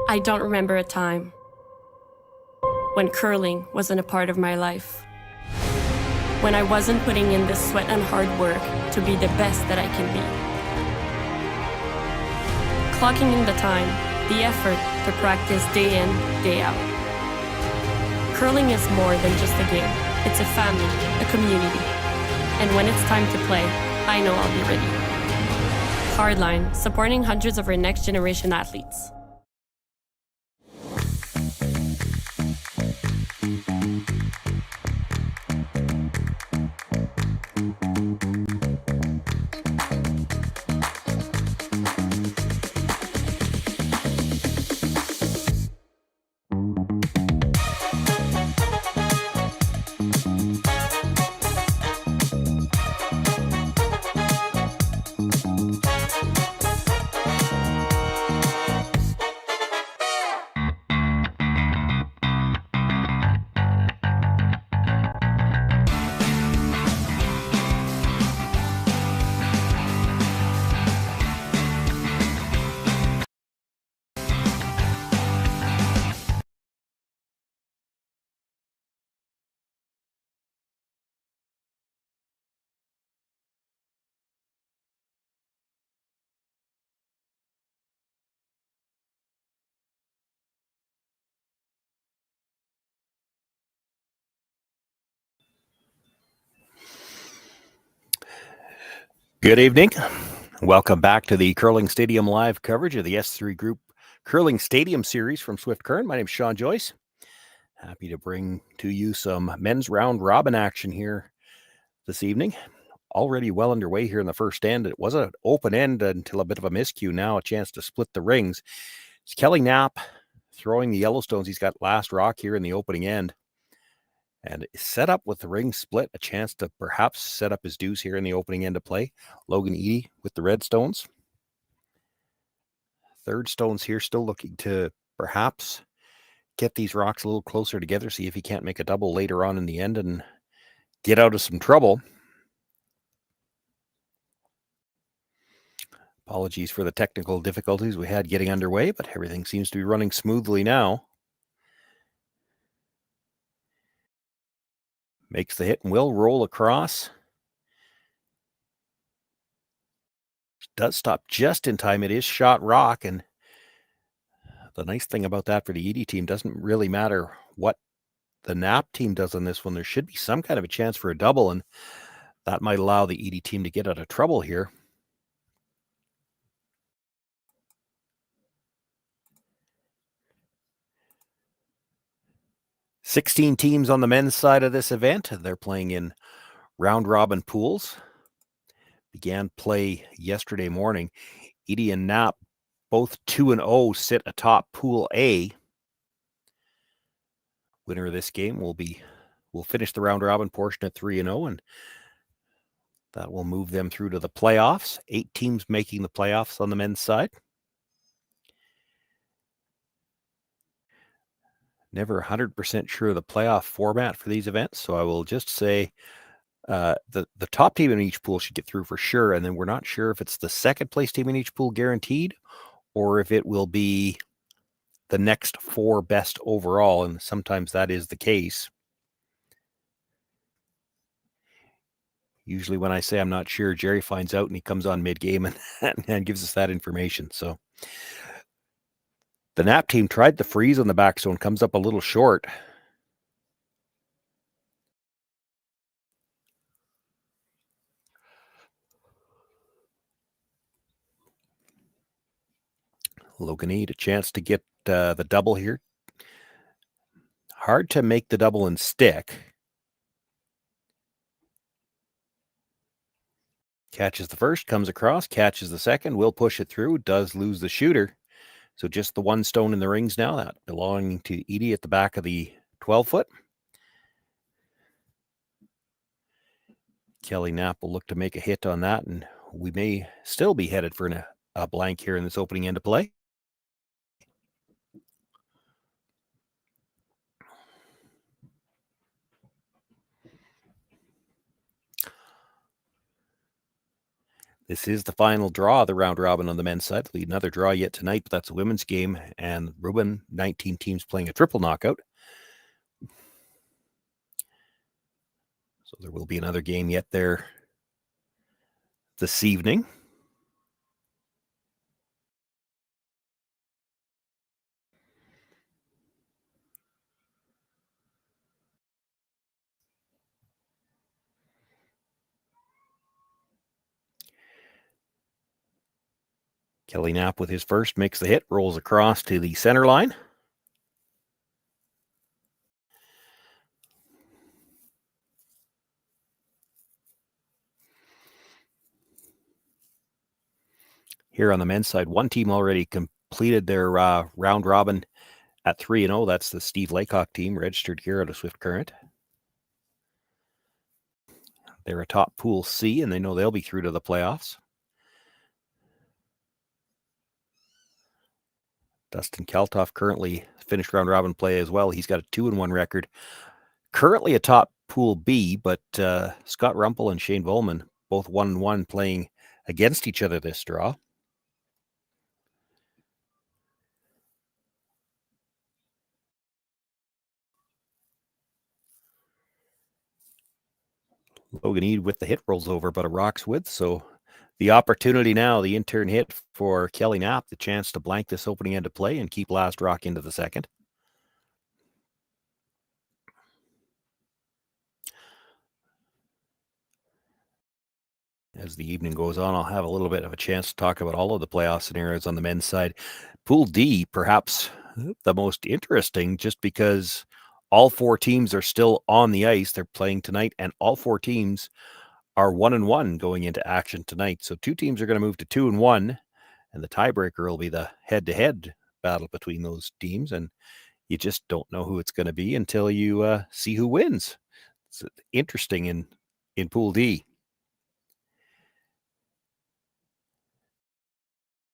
I don't remember a time when curling wasn't a part of my life. When I wasn't putting in the sweat and hard work to be the best that I can be. Clocking in the time, the effort to practice day in, day out. Curling is more than just a game. It's a family, a community. And when it's time to play, I know I'll be ready. Hardline, supporting hundreds of our next generation athletes. Good evening. Welcome back to the Curling Stadium live coverage of the S3 Group Curling Stadium Series from Swift Current. My name is Shawn Joyce. Happy to bring to you some men's round robin action here this evening. Already well underway here in the first end. It was an open end until a bit of a miscue. Now a chance to split the rings. It's Kelly Knapp throwing the Yellowstones. He's got last rock here in the opening end. And set up with the ring split, a chance to perhaps set up his deuce here in the opening end of play. Logan Ede with the red stones. Third stones here, still looking to perhaps get these rocks a little closer together, see if he can't make a double later on in the end and get out of some trouble. Apologies for the technical difficulties we had getting underway, but everything seems to be running smoothly now. Makes the hit and will roll across. Does stop just in time. It is shot rock, and the nice thing about that for the Ede team, doesn't really matter what the Knapp team does on this one. There should be some kind of a chance for a double, and that might allow the Ede team to get out of trouble here. "16 teams on the men's side of this event. They're playing in round-robin pools. Began play yesterday morning. Ede and Knapp, both 2-0, sit atop Pool A. Winner of this game will finish the round-robin portion at 3-0, and that will move them through to the playoffs. 8 teams making the playoffs on the men's side. Never 100% sure of the playoff format for these events, so I will just say the top team in each pool should get through for sure, and then we're not sure if it's the second place team in each pool guaranteed or if it will be the next 4 best overall, and sometimes that is the case. Usually when I say I'm not sure, Jerry finds out and he comes on mid-game and gives us that information. So the Knapp team tried the freeze on the back stone, comes up a little short. Logan Ede, a chance to get the double here. Hard to make the double and stick. Catches the first, comes across, catches the second, will push it through, does lose the shooter. So just the one stone in the rings now, that belonging to Ede at the back of the 12-foot. Kelly Knapp will look to make a hit on that, and we may still be headed for a blank here in this opening end of play. This is the final draw of the round robin on the men's side. Lead another draw yet tonight, but that's a women's game. And Ruben, 19 teams playing a triple knockout. So there will be another game yet there this evening. Kelly Knapp with his first makes the hit, rolls across to the center line. Here on the men's side, one team already completed their round robin at 3-0. That's the Steve Laycock team, registered here out of Swift Current. They're atop Pool C, and they know they'll be through to the playoffs. Dustin Kaltoff currently finished round robin play as well. He's got a 2-1 record. Currently atop Pool B, but Scott Rumpel and Shane Volman both 1-1 playing against each other this draw. Logan Ede with the hit rolls over about a rock's width. So the opportunity now, the intern hit for Kelly Knapp, the chance to blank this opening end of play and keep last rock into the second. As the evening goes on, I'll have a little bit of a chance to talk about all of the playoff scenarios on the men's side. Pool D, perhaps the most interesting, just because all four teams are still on the ice. They're playing tonight, and all four teams are 1-1 going into action tonight. So two teams are going to move to 2-1, and the tiebreaker will be the head-to-head battle between those teams. And you just don't know who it's going to be until you see who wins. It's interesting in Pool D.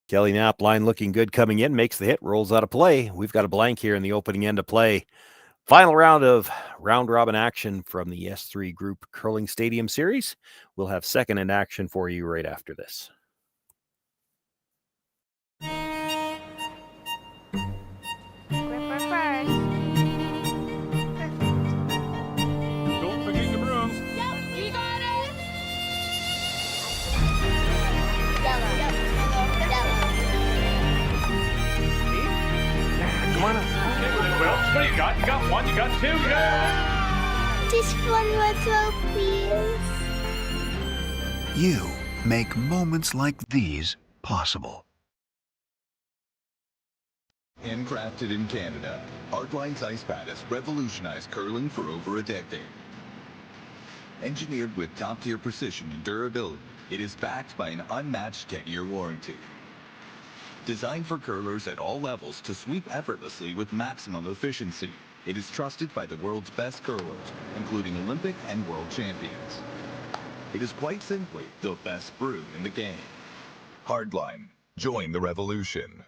Kelly Knapp, line looking good coming in, makes the hit, rolls out of play. We've got a blank here in the opening end of play. Final round of round robin action from the S3 Group Curling Stadium Series. We'll have second in action for you right after this. Don't forget your brooms. Yep, you got it. Come on up. Well, what do you got? You got one, you got two, you got... Just one more throw, please. You make moments like these possible. Handcrafted in Canada, Artline's ice pad has revolutionized curling for over a decade. Engineered with top-tier precision and durability, it is backed by an unmatched 10-year warranty. Designed for curlers at all levels to sweep effortlessly with maximum efficiency, it is trusted by the world's best curlers, including Olympic and world champions. It is quite simply the best brew in the game. Hardline. Join the revolution.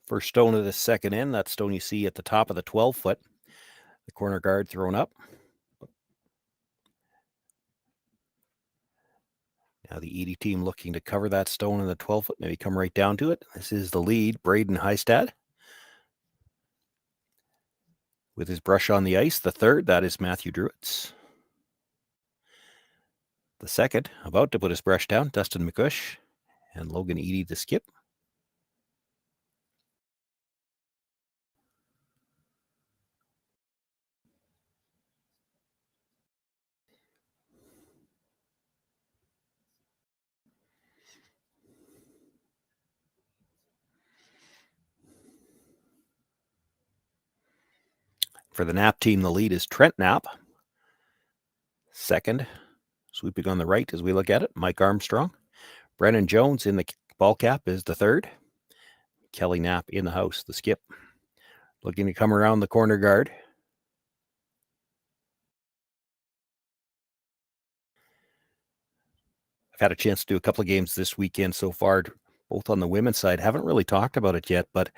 First stone of the second end, that stone you see at the top of the 12-foot. The corner guard thrown up. Now the Ede team looking to cover that stone in the 12-foot, maybe come right down to it. This is the lead, Braden Heistad. With his brush on the ice, the third, that is Matthew Druitz. The second, about to put his brush down, Dustin McCush and Logan Ede to skip. For the Knapp team, the lead is Trent Knapp. Second, sweeping on the right as we look at it, Mike Armstrong. Brennan Jones in the ball cap is the third. Kelly Knapp in the house, the skip. Looking to come around the corner guard. I've had a chance to do a couple of games this weekend so far, both on the women's side. Haven't really talked about it yet, but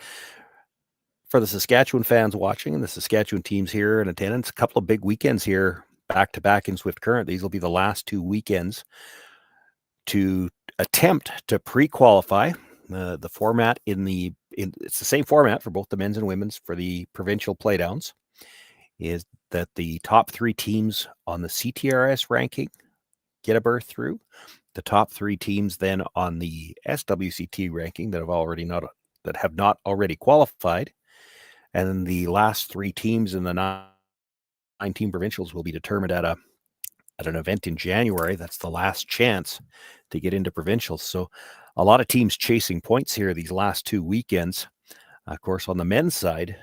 for the Saskatchewan fans watching and the Saskatchewan teams here in attendance, a couple of big weekends here back to back in Swift Current. These will be the last 2 weekends to attempt to pre-qualify. The format it's the same format for both the men's and women's for the provincial playdowns, is that the top 3 teams on the CTRS ranking get a berth through. The top 3 teams then on the SWCT ranking that have not already qualified, and then the last 3 teams in the 9-team provincials will be determined at an event in January. That's the last chance to get into provincials. So a lot of teams chasing points here these last 2 weekends. Of course, on the men's side,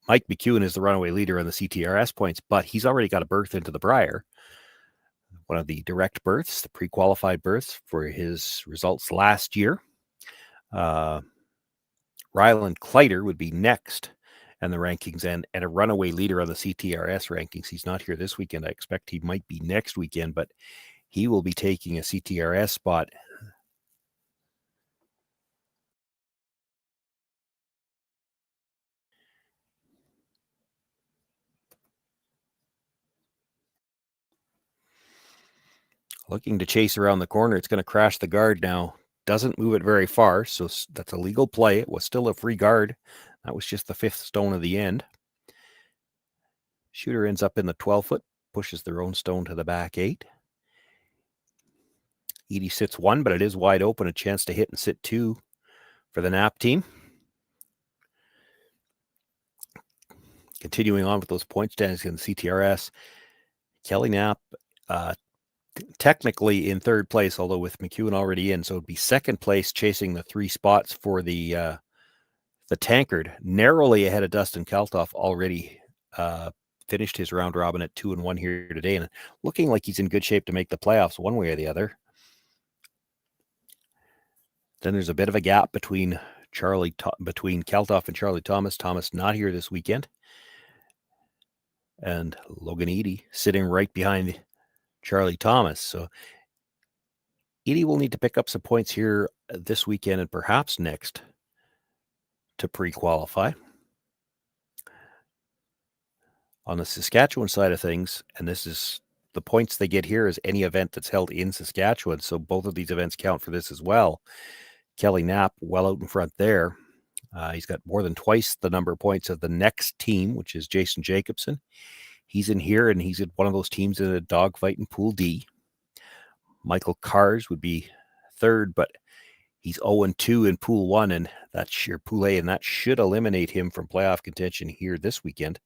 Mike McEwen is the runaway leader on the CTRS points, but he's already got a berth into the Brier. One of the direct berths, the pre-qualified berths for his results last year. Ryland Kleider would be next in the rankings and a runaway leader on the CTRS rankings. He's not here this weekend. I expect he might be next weekend, but he will be taking a CTRS spot. Looking to chase around the corner. It's going to crash the guard now. Doesn't move it very far, so that's a legal play. It was still a free guard. That was just the 5th stone of the end. Shooter ends up in the 12-foot, pushes their own stone to the back 8. Ede sits 1, but it is wide open. A chance to hit and sit 2 for the Knapp team. Continuing on with those point standings in the CTRS, Kelly Knapp technically in 3rd place, although with McEwen already in, so it'd be 2nd place, chasing the 3 spots for the tankard, narrowly ahead of Dustin Kaltoff, already finished his round robin at 2-1 here today, and looking like he's in good shape to make the playoffs one way or the other. Then there's a bit of a gap between Kaltoff and Charlie Thomas. Thomas not here this weekend. And Logan Ede sitting right behind Charlie Thomas. So Ede will need to pick up some points here this weekend and perhaps next to pre-qualify. On the Saskatchewan side of things, and this is the points they get here is any event that's held in Saskatchewan. So both of these events count for this as well. Kelly Knapp well out in front there. He's got more than twice the number of points of the next team, which is Jason Jacobson. He's in here, and he's in one of those teams in a dogfight in Pool D. Michael Kars would be 3rd, but he's 0-2 in Pool 1, and that's your Pool A, and that should eliminate him from playoff contention here this weekend.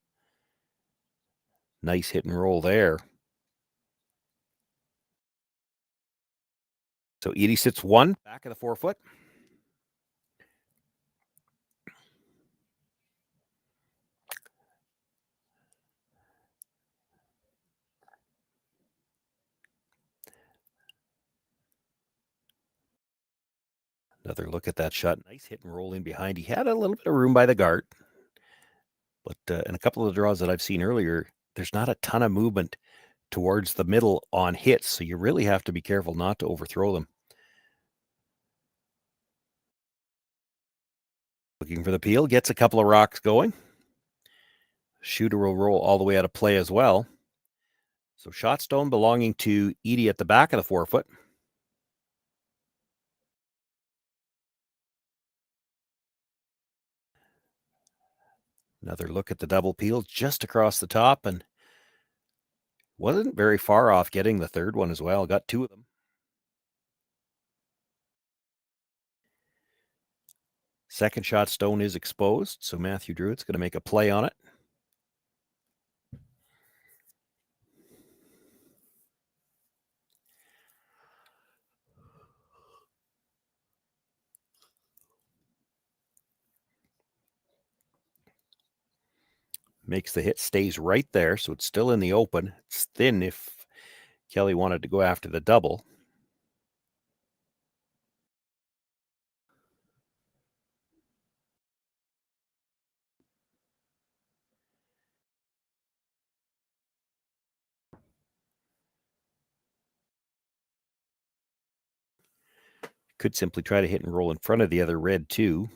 Nice hit and roll there. So Ede sits 1, back of the 4-foot. Another look at that shot. Nice hit and roll in behind. He had a little bit of room by the guard. But in a couple of the draws that I've seen earlier, there's not a ton of movement towards the middle on hits. So you really have to be careful not to overthrow them. Looking for the peel. Gets a couple of rocks going. Shooter will roll all the way out of play as well. So shot stone belonging to Ede at the back of the 4-foot. Another look at the double peel just across the top, and wasn't very far off getting the 3rd one as well. Got 2 of them. Second shot stone is exposed, so Matthew Druitt's going to make a play on it. Makes the hit, stays right there, so it's still in the open. It's thin if Kelly wanted to go after the double. Could simply try to hit and roll in front of the other red too.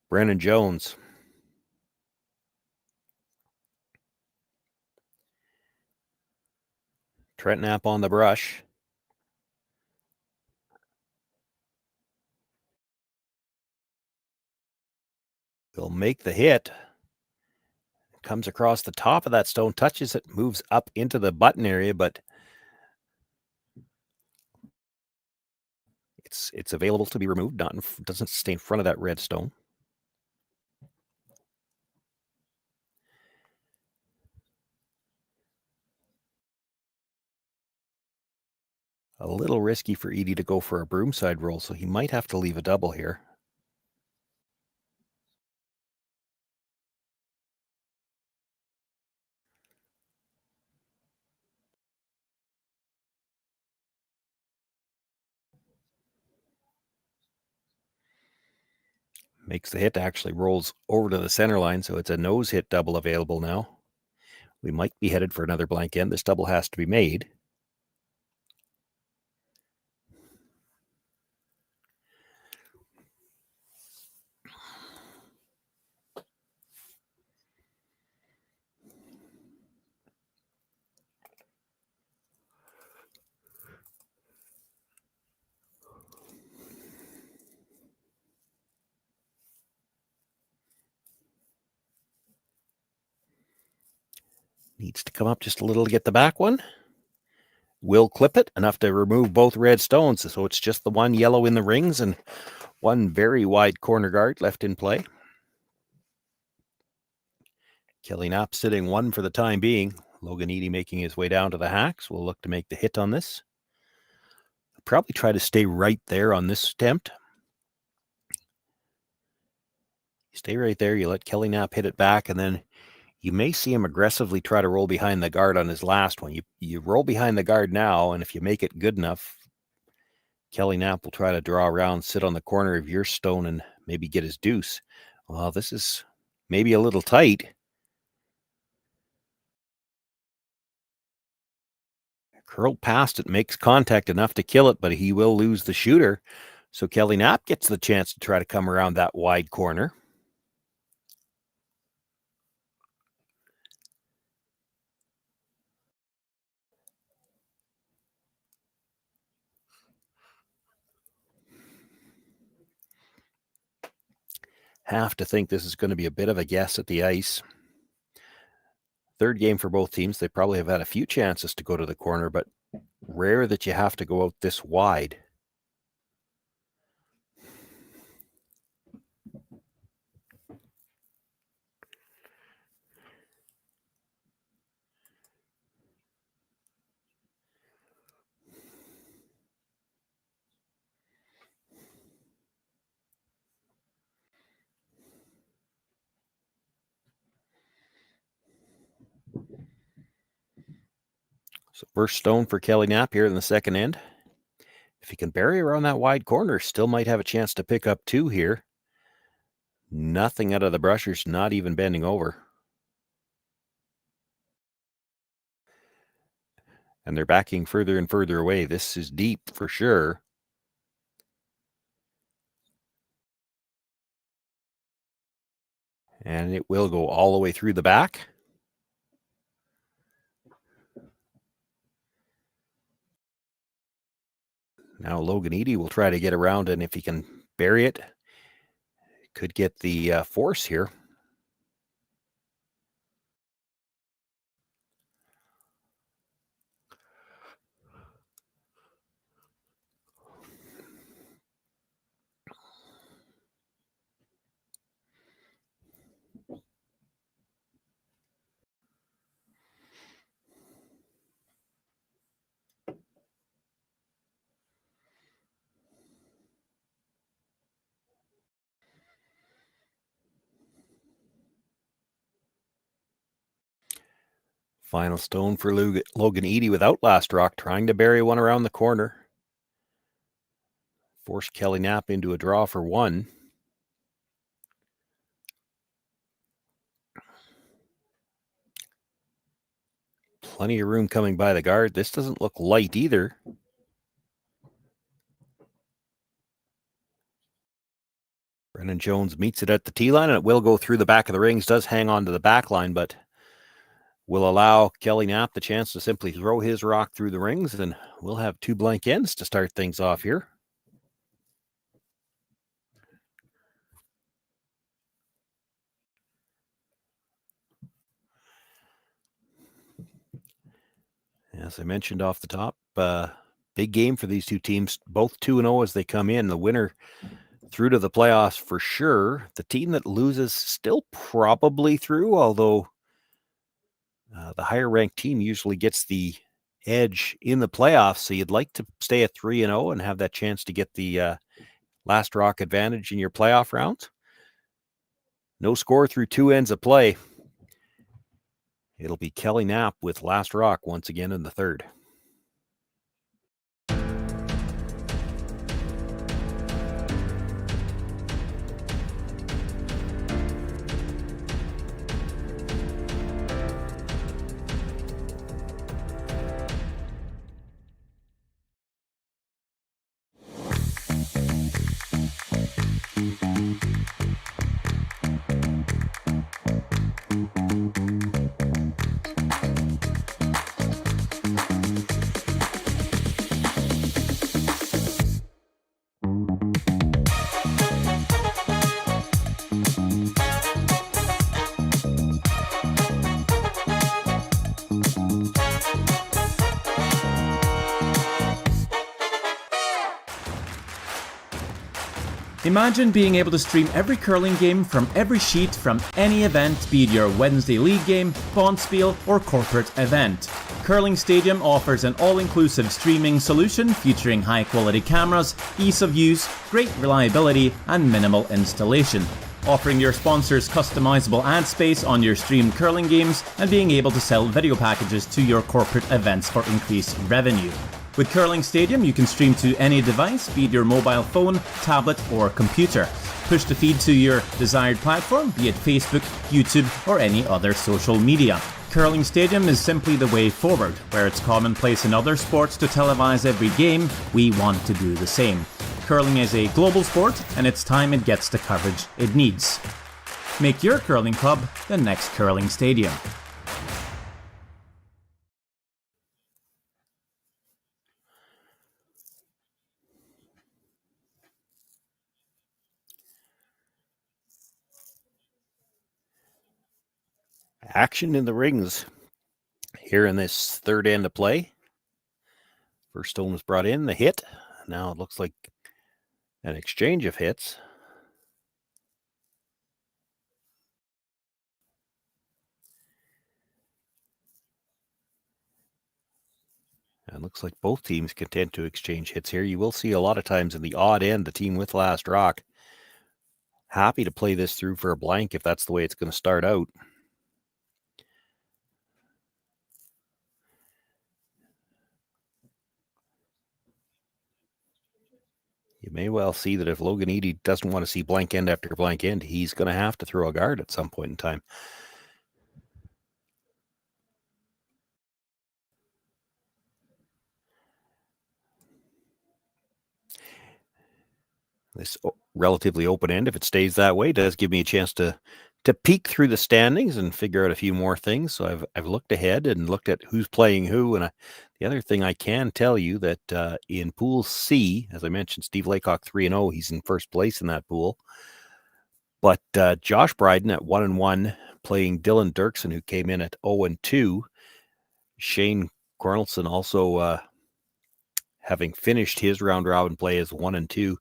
Brennan Jones. Trent Knapp on the brush. He'll make the hit. Comes across the top of that stone, touches it, moves up into the button area, but it's available to be removed. Doesn't stay in front of that red stone. A little risky for Ede to go for a broomside roll, so he might have to leave a double here. Makes the hit, actually rolls over to the center line, so it's a nose hit double available now. We might be headed for another blank end. This double has to be made. Needs to come up just a little to get the back one. Will clip it enough to remove both red stones, so it's just the one yellow in the rings and one very wide corner guard left in play. Kelly Knapp sitting one for the time being. Logan Ede making his way down to the hacks. We'll look to make the hit on this. Probably try to stay right there on this attempt. You stay right there, you let Kelly Knapp hit it back, and then you may see him aggressively try to roll behind the guard on his last one. You roll behind the guard now, and if you make it good enough, Kelly Knapp will try to draw around, sit on the corner of your stone, and maybe get his deuce. Well, this is maybe a little tight. Curled past it, makes contact enough to kill it, but he will lose the shooter. So Kelly Knapp gets the chance to try to come around that wide corner. Have to think this is going to be a bit of a guess at the ice. Third game for both teams. They probably have had a few chances to go to the corner, but rare that you have to go out this wide. So first stone for Kelly Knapp here in the second end. If he can bury around that wide corner, still might have a chance to pick up two here. Nothing out of the brushers, not even bending over. And they're backing further and further away. This is deep for sure. And it will go all the way through the back. Now Logan Ede will try to get around, and if he can bury it, could get the force here. Final stone for Logan Ede without last rock, trying to bury one around the corner. Force Kelly Knapp into a draw for one. Plenty of room coming by the guard. This doesn't look light either. Brennan Jones meets it at the tee line, and it will go through the back of the rings. Does hang on to the back line, but will allow Kelly Knapp the chance to simply throw his rock through the rings, and we'll have two blank ends to start things off here. As I mentioned off the top, big game for these two teams, both 2-0 as they come in. The winner through to the playoffs for sure. The team that loses still probably through, although the higher ranked team usually gets the edge in the playoffs. So you'd like to stay at 3-0 and have that chance to get the last rock advantage in your playoff rounds. No score through two ends of play. It'll be Kelly Knapp with last rock once again in the third. Imagine being able to stream every curling game from every sheet from any event, be it your Wednesday league game, bonspiel, or corporate event. Curling Stadium offers an all-inclusive streaming solution featuring high-quality cameras, ease of use, great reliability, and minimal installation. Offering your sponsors customizable ad space on your streamed curling games and being able to sell video packages to your corporate events for increased revenue. With Curling Stadium, you can stream to any device, be it your mobile phone, tablet, or computer. Push the feed to your desired platform, be it Facebook, YouTube, or any other social media. Curling Stadium is simply the way forward. Where it's commonplace in other sports to televise every game, we want to do the same. Curling is a global sport, and it's time it gets the coverage it needs. Make your curling club the next Curling Stadium. Action in the rings here in this third end of play. First stone was brought in, the hit. Now it looks like an exchange of hits. And it looks like both teams content to exchange hits here. You will see a lot of times in the odd end, the team with last rock happy to play this through for a blank if that's the way it's going to start out. You may well see that if Logan Ede doesn't want to see blank end after blank end, he's going to have to throw a guard at some point in time. This relatively open end, if it stays that way, does give me a chance to peek through the standings and figure out a few more things. So I've looked ahead and looked at who's playing who. And the other thing I can tell you that in Pool C, as I mentioned, Steve Laycock 3-0, he's in first place in that pool. But Josh Bryden at 1-1, playing Dylan Dirksen, who came in at 0-2. Shane Cornelson also having finished his round robin play as 1-2.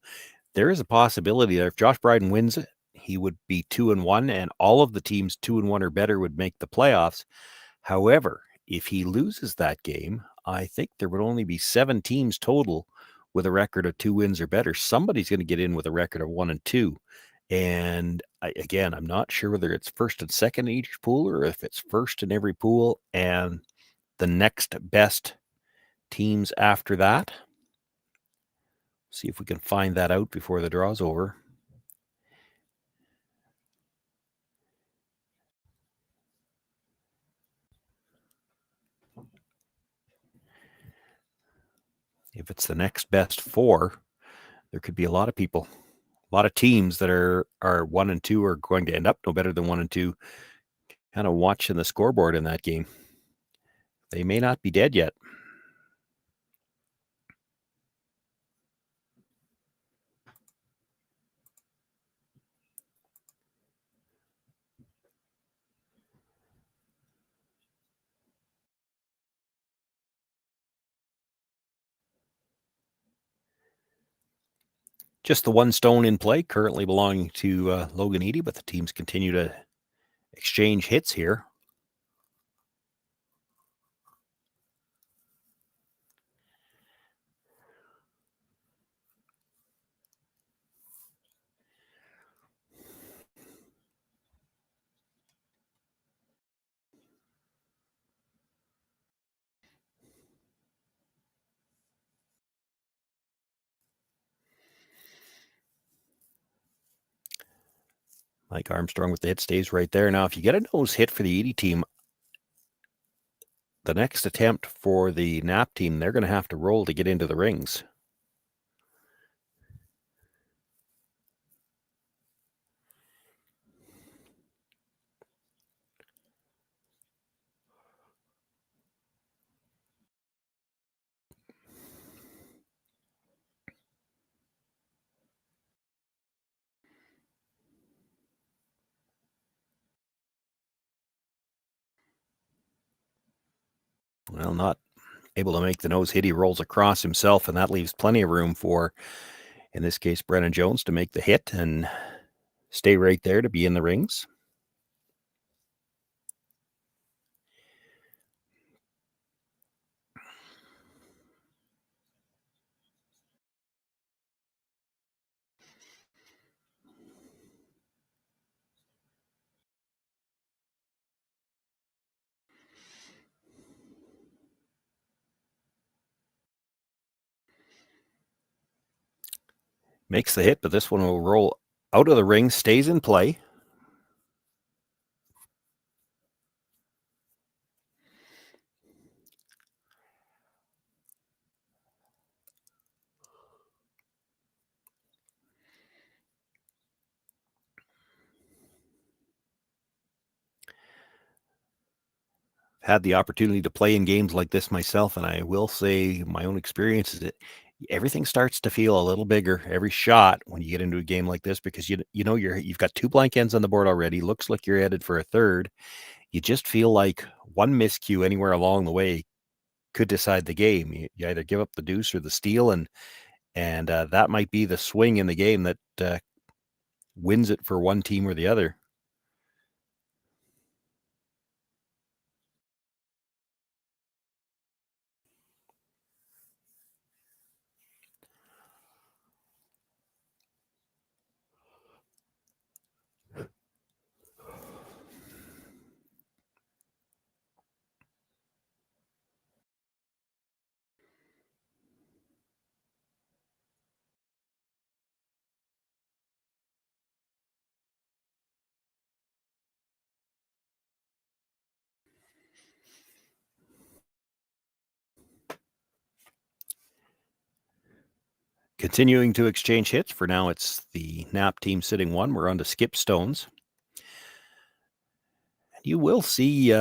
There is a possibility that if Josh Bryden wins it, he would be 2-1, and all of the teams 2-1 or better would make the playoffs. However, if he loses that game, I think there would only be 7 teams total with a record of 2 wins or better. Somebody's going to get in with a record of 1-2. And again, I'm not sure whether it's first and second in each pool or if it's first in every pool and the next best teams after that. See if we can find that out before the draw's over. If it's the next best 4, there could be a lot of people, a lot of teams that are 1 and 2 are going to end up no better than 1 and 2, kind of watching the scoreboard in that game. They may not be dead yet. Just the one stone in play, currently belonging to Logan Ede, but the teams continue to exchange hits here. Mike Armstrong with the hit stays right there. Now, if you get a nose hit for the Ede team, the next attempt for the Knapp team, they're going to have to roll to get into the rings. Well, not able to make the nose hit. He rolls across himself, and that leaves plenty of room for, in this case, Brennan Jones to make the hit and stay right there to be in the rings. Makes the hit, but this one will roll out of the ring, stays in play. Had the opportunity to play in games like this myself, and I will say my own experience is that everything starts to feel a little bigger every shot when you get into a game like this, because you've got 2 blank ends on the board already. Looks like you're headed for a third. You just feel like one miscue anywhere along the way could decide the game. You either give up the deuce or the steal, and that might be the swing in the game that wins it for one team or the other. Continuing to exchange hits. For now, it's the Knapp team sitting 1. We're on to skip stones. You will see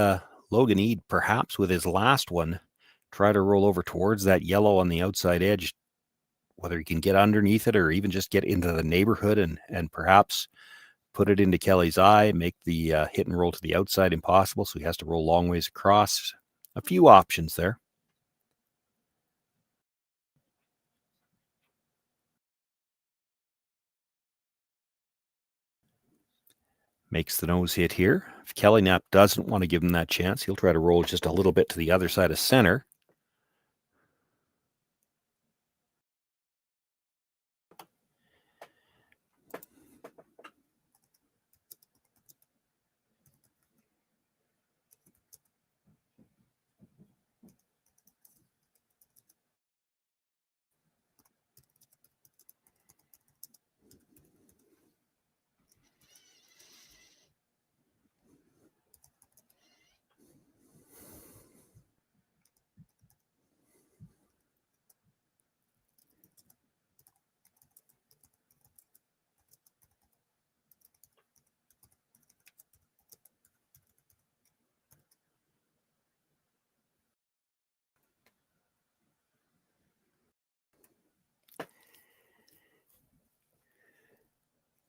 Logan Ede, perhaps with his last one, try to roll over towards that yellow on the outside edge, whether he can get underneath it or even just get into the neighborhood and perhaps put it into Kelly's eye, make the hit and roll to the outside impossible, so he has to roll long ways across. A few options there. Makes the nose hit here. If Kelly Knapp doesn't want to give him that chance, he'll try to roll just a little bit to the other side of center.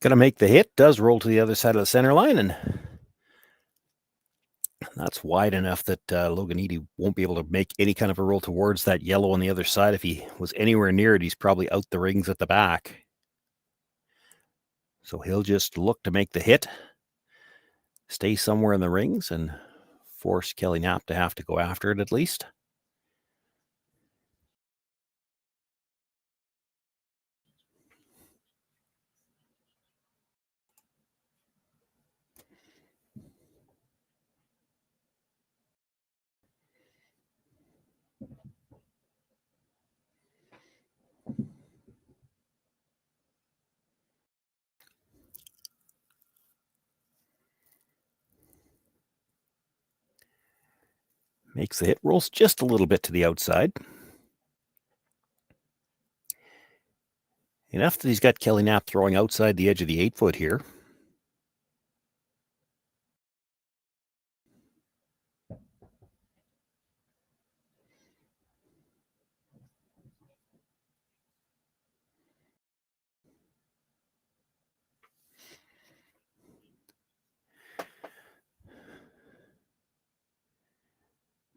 Gonna make the hit, does roll to the other side of the center line, and that's wide enough that Logan Ede won't be able to make any kind of a roll towards that yellow on the other side. If he was anywhere near it, he's probably out the rings at the back. So he'll just look to make the hit, stay somewhere in the rings, and force Kelly Knapp to have to go after it at least. Makes the hit, rolls just a little bit to the outside. Enough that he's got Kelly Knapp throwing outside the edge of the 8-foot here.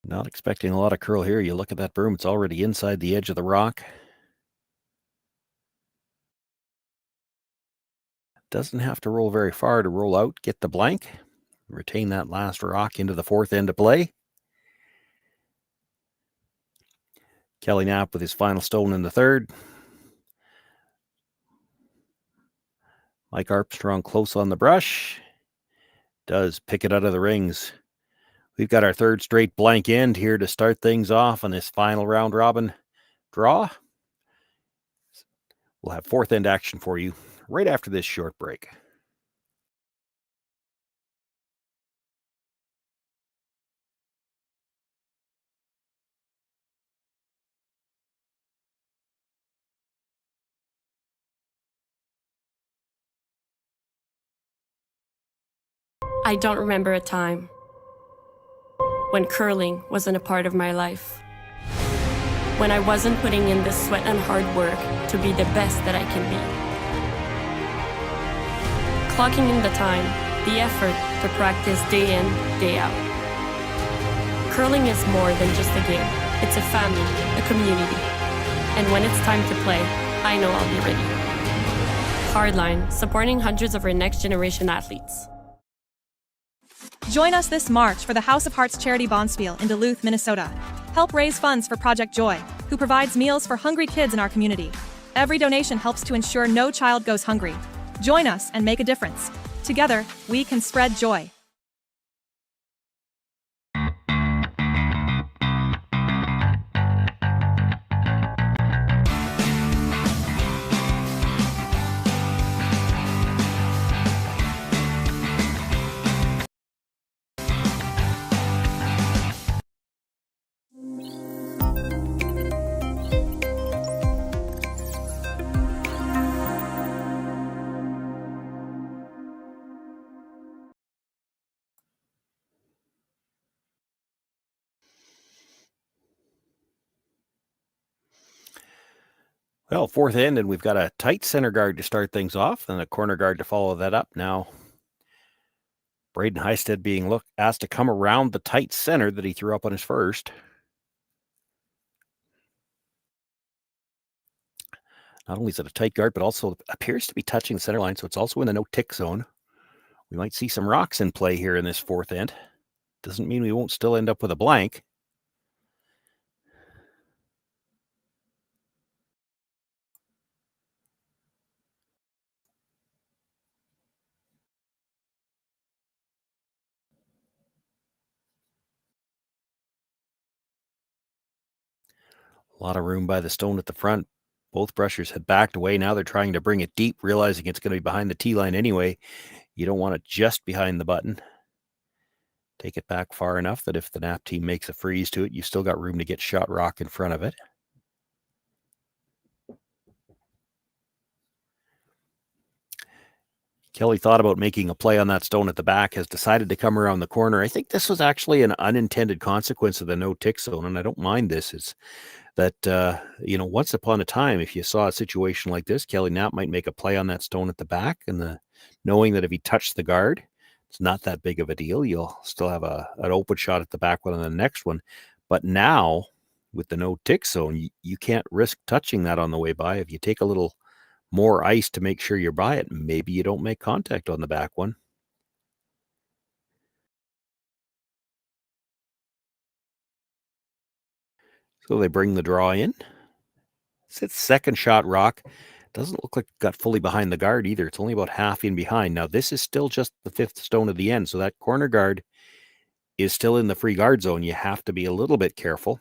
Not expecting a lot of curl here. You look at that broom, it's already inside the edge of the rock. Doesn't have to roll very far to roll out, get the blank, retain that last rock into the 4th end of play. Kelly Knapp with his final stone in the 3rd. Mike Armstrong close on the brush. Does pick it out of the rings. We've got our 3rd straight blank end here to start things off on this final round robin draw. We'll have 4th end action for you right after this short break. I don't remember a time when curling wasn't a part of my life. When I wasn't putting in the sweat and hard work to be the best that I can be. Clocking in the time, the effort to practice day in, day out. Curling is more than just a game. It's a family, a community. And when it's time to play, I know I'll be ready. Hardline, supporting hundreds of our next generation athletes. Join us this March for the House of Hearts Charity Bonspiel in Duluth, Minnesota. Help raise funds for Project Joy, who provides meals for hungry kids in our community. Every donation helps to ensure no child goes hungry. Join us and make a difference. Together, we can spread joy. Well, 4th end, and we've got a tight center guard to start things off, and a corner guard to follow that up. Now, Braden Heisted being asked to come around the tight center that he threw up on his first. Not only is it a tight guard, but also appears to be touching the center line, so it's also in the no-tick zone. We might see some rocks in play here in this 4th end. Doesn't mean we won't still end up with a blank. A lot of room by the stone at the front. Both brushers had backed away. Now they're trying to bring it deep, realizing it's going to be behind the tee line anyway. You don't want it just behind the button. Take it back far enough that if the Knapp team makes a freeze to it, you've still got room to get shot rock in front of it. Kelly thought about making a play on that stone at the back, has decided to come around the corner. I think this was actually an unintended consequence of the no-tick zone, and I don't mind this. It's that, once upon a time, if you saw a situation like this, Kelly Knapp might make a play on that stone at the back, and knowing that if he touched the guard, it's not that big of a deal. You'll still have an open shot at the back one on the next one. But now, with the no-tick zone, you can't risk touching that on the way by. If you take a little more ice to make sure you're by it, maybe you don't make contact on the back one. So they bring the draw in. It's its second shot rock. Doesn't look like it got fully behind the guard either. It's only about half in behind. Now, this is still just the fifth stone of the end, so that corner guard is still in the free guard zone. You have to be a little bit careful.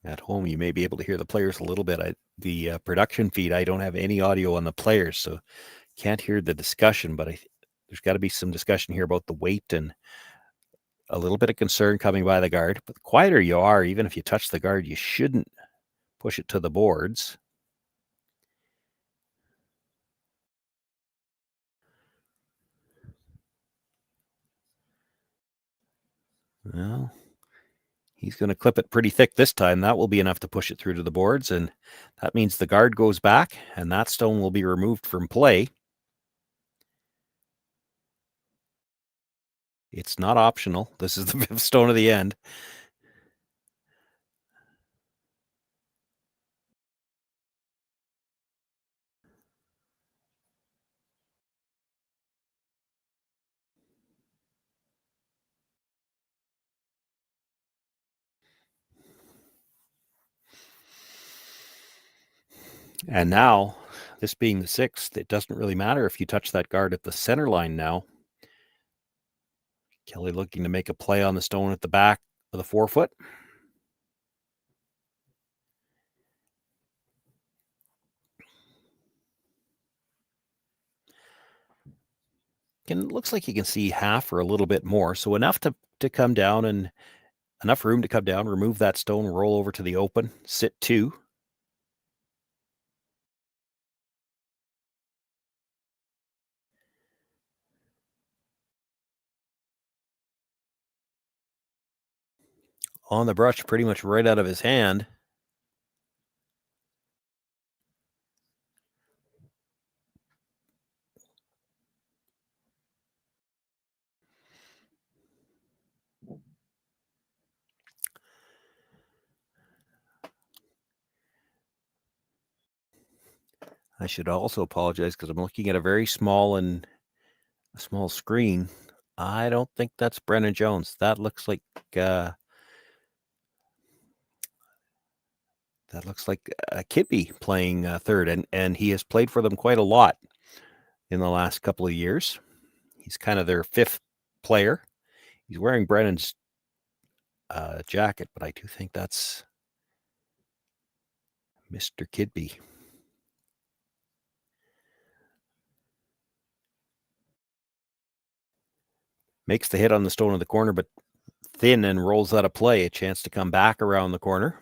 At home, you may be able to hear the players a little bit. The production feed, I don't have any audio on the players, so can't hear the discussion, but there's got to be some discussion here about the weight and a little bit of concern coming by the guard. But the quieter you are, even if you touch the guard, you shouldn't push it to the boards. Well, he's going to clip it pretty thick this time. That will be enough to push it through to the boards, and that means the guard goes back, and that stone will be removed from play. It's not optional. This is the fifth stone of the end. And now, this being the sixth, it doesn't really matter if you touch that guard at the center line now. Kelly looking to make a play on the stone at the back of the 4-foot. And it looks like you can see half or a little bit more. So enough to come down, and enough room to come down, remove that stone, roll over to the open, sit 2. On the brush, pretty much right out of his hand. I should also apologize because I'm looking at a very small screen. I don't think that's Brennan Jones. That looks like Kidby playing third, and he has played for them quite a lot in the last couple of years. He's kind of their fifth player. He's wearing Brennan's jacket, but I do think that's Mr. Kidby. Makes the hit on the stone of the corner, but thin, and rolls out of play. A chance to come back around the corner.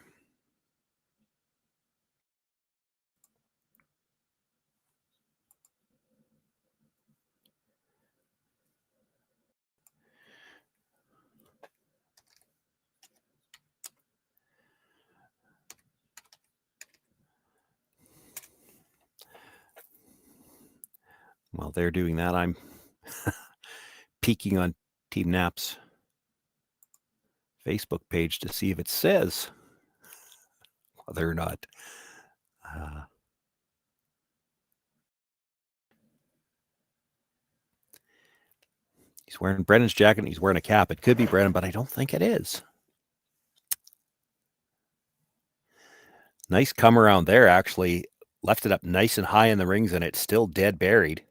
While they're doing that, I'm peeking on Team Knapp's Facebook page to see if it says whether or not he's wearing Brennan's jacket and he's wearing a cap. It could be Brennan, but I don't think it is. Nice come around there, actually. Left it up nice and high in the rings, and it's still dead buried.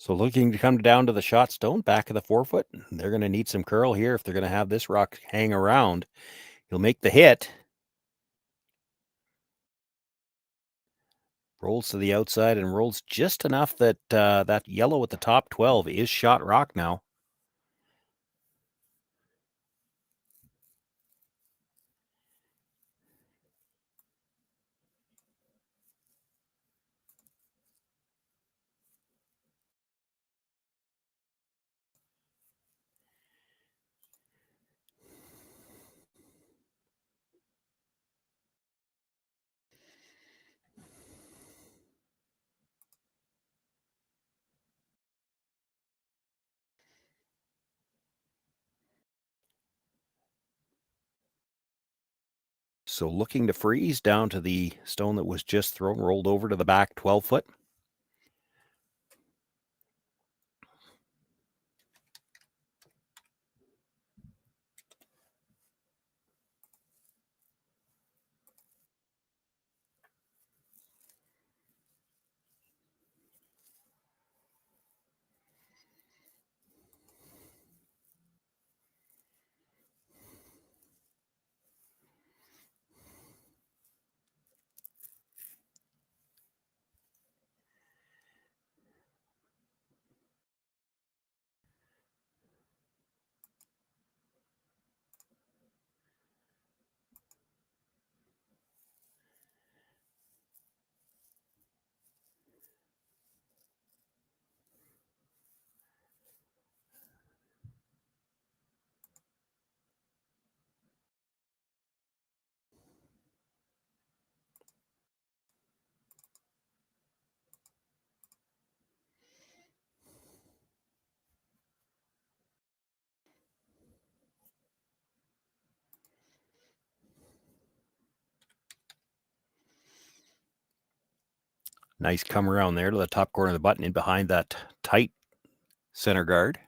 So looking to come down to the shot stone, back of the 4-foot. They're going to need some curl here if they're going to have this rock hang around. He'll make the hit. Rolls to the outside and rolls just enough that that yellow at the top 12 is shot rock now. So looking to freeze down to the stone that was just thrown, rolled over to the back 12-foot. Nice come around there to the top corner of the button in behind that tight center guard.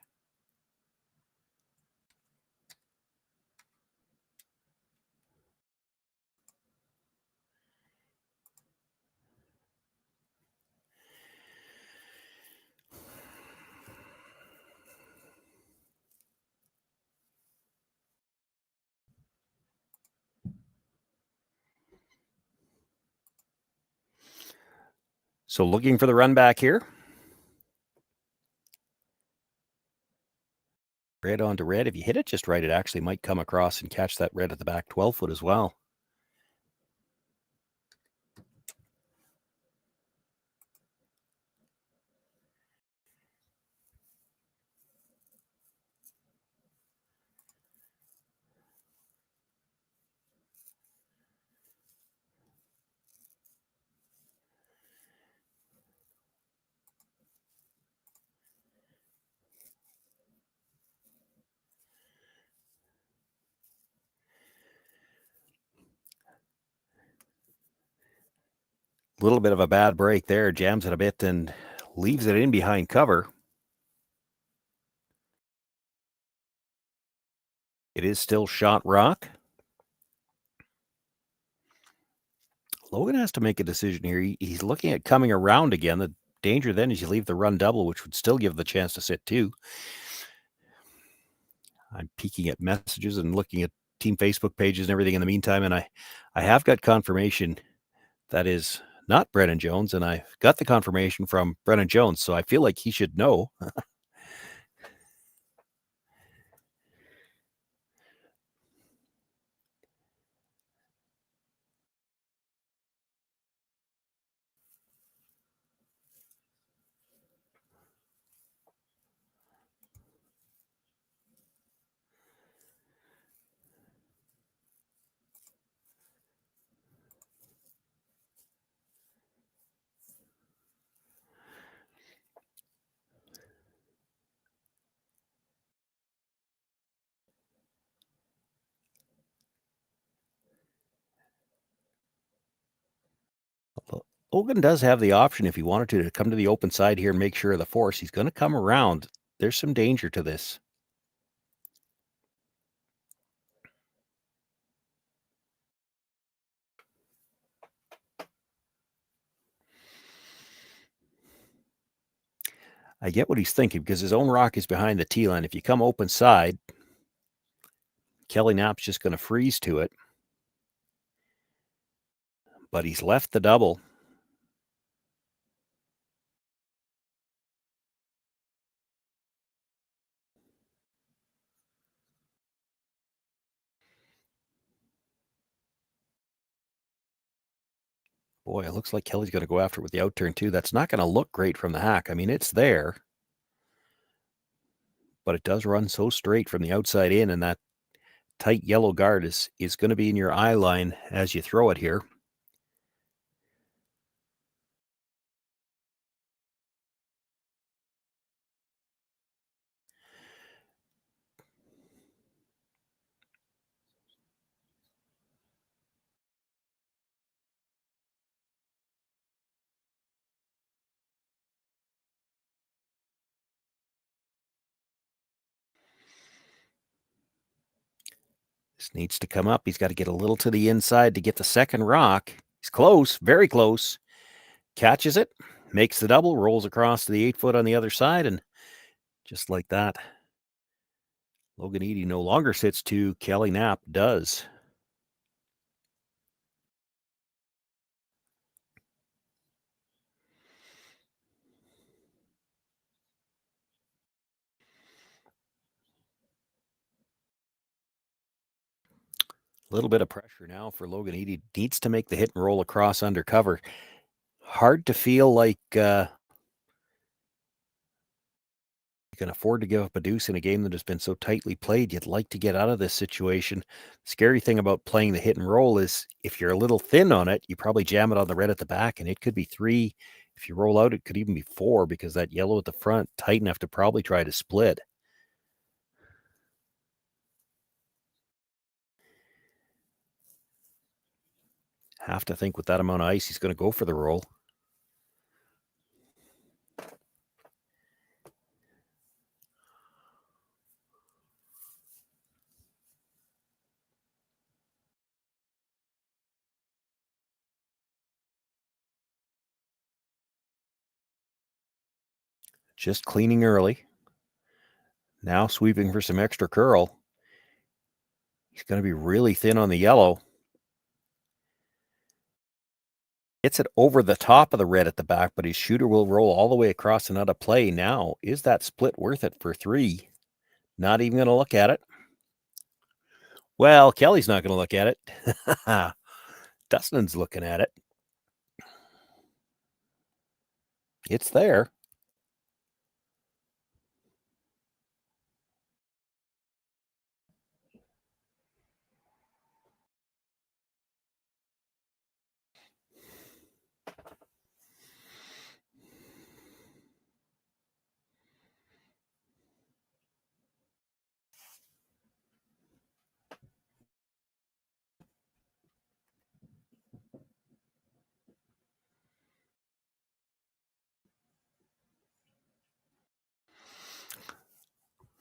So looking for the run back here. Red onto red. If you hit it just right, it actually might come across and catch that red at the back 12-foot as well. A little bit of a bad break there. Jams it a bit and leaves it in behind cover. It is still shot rock. Logan has to make a decision here. He's looking at coming around again. The danger then is you leave the run double, which would still give the chance to sit two. I'm peeking at messages and looking at team Facebook pages and everything in the meantime, and I have got confirmation that is not Brennan Jones, and I got the confirmation from Brennan Jones, so I feel like he should know. Logan does have the option if he wanted to come to the open side here and make sure of the force. He's going to come around. There's some danger to this. I get what he's thinking because his own rock is behind the tee line. If you come open side, Kelly Knapp's just going to freeze to it. But he's left the double. Boy, it looks like Kelly's going to go after it with the out turn too. That's not going to look great from the hack. I mean, it's there, but it does run so straight from the outside in, and that tight yellow guard is going to be in your eye line as you throw it here. This needs to come up. He's got to get a little to the inside to get the second rock. He's close, very close. Catches it, makes the double, rolls across to the 8-foot on the other side, and just like that, Logan Ede no longer sits 2. Kelly Knapp does. A little bit of pressure now for Logan Ede. Needs to make the hit and roll across under cover. Hard to feel like you can afford to give up a deuce in a game that has been so tightly played. You'd like to get out of this situation. Scary thing about playing the hit and roll is if you're a little thin on it, you probably jam it on the red at the back, and it could be 3. If you roll out, it could even be 4 because that yellow at the front, tight enough to probably try to split. Have to think with that amount of ice, he's going to go for the roll. Just cleaning early. Now sweeping for some extra curl. He's going to be really thin on the yellow. Gets it over the top of the red at the back, but his shooter will roll all the way across and out of play. Now, is that split worth it for 3? Not even going to look at it. Well, Kelly's not going to look at it. Dustin's looking at it. It's there.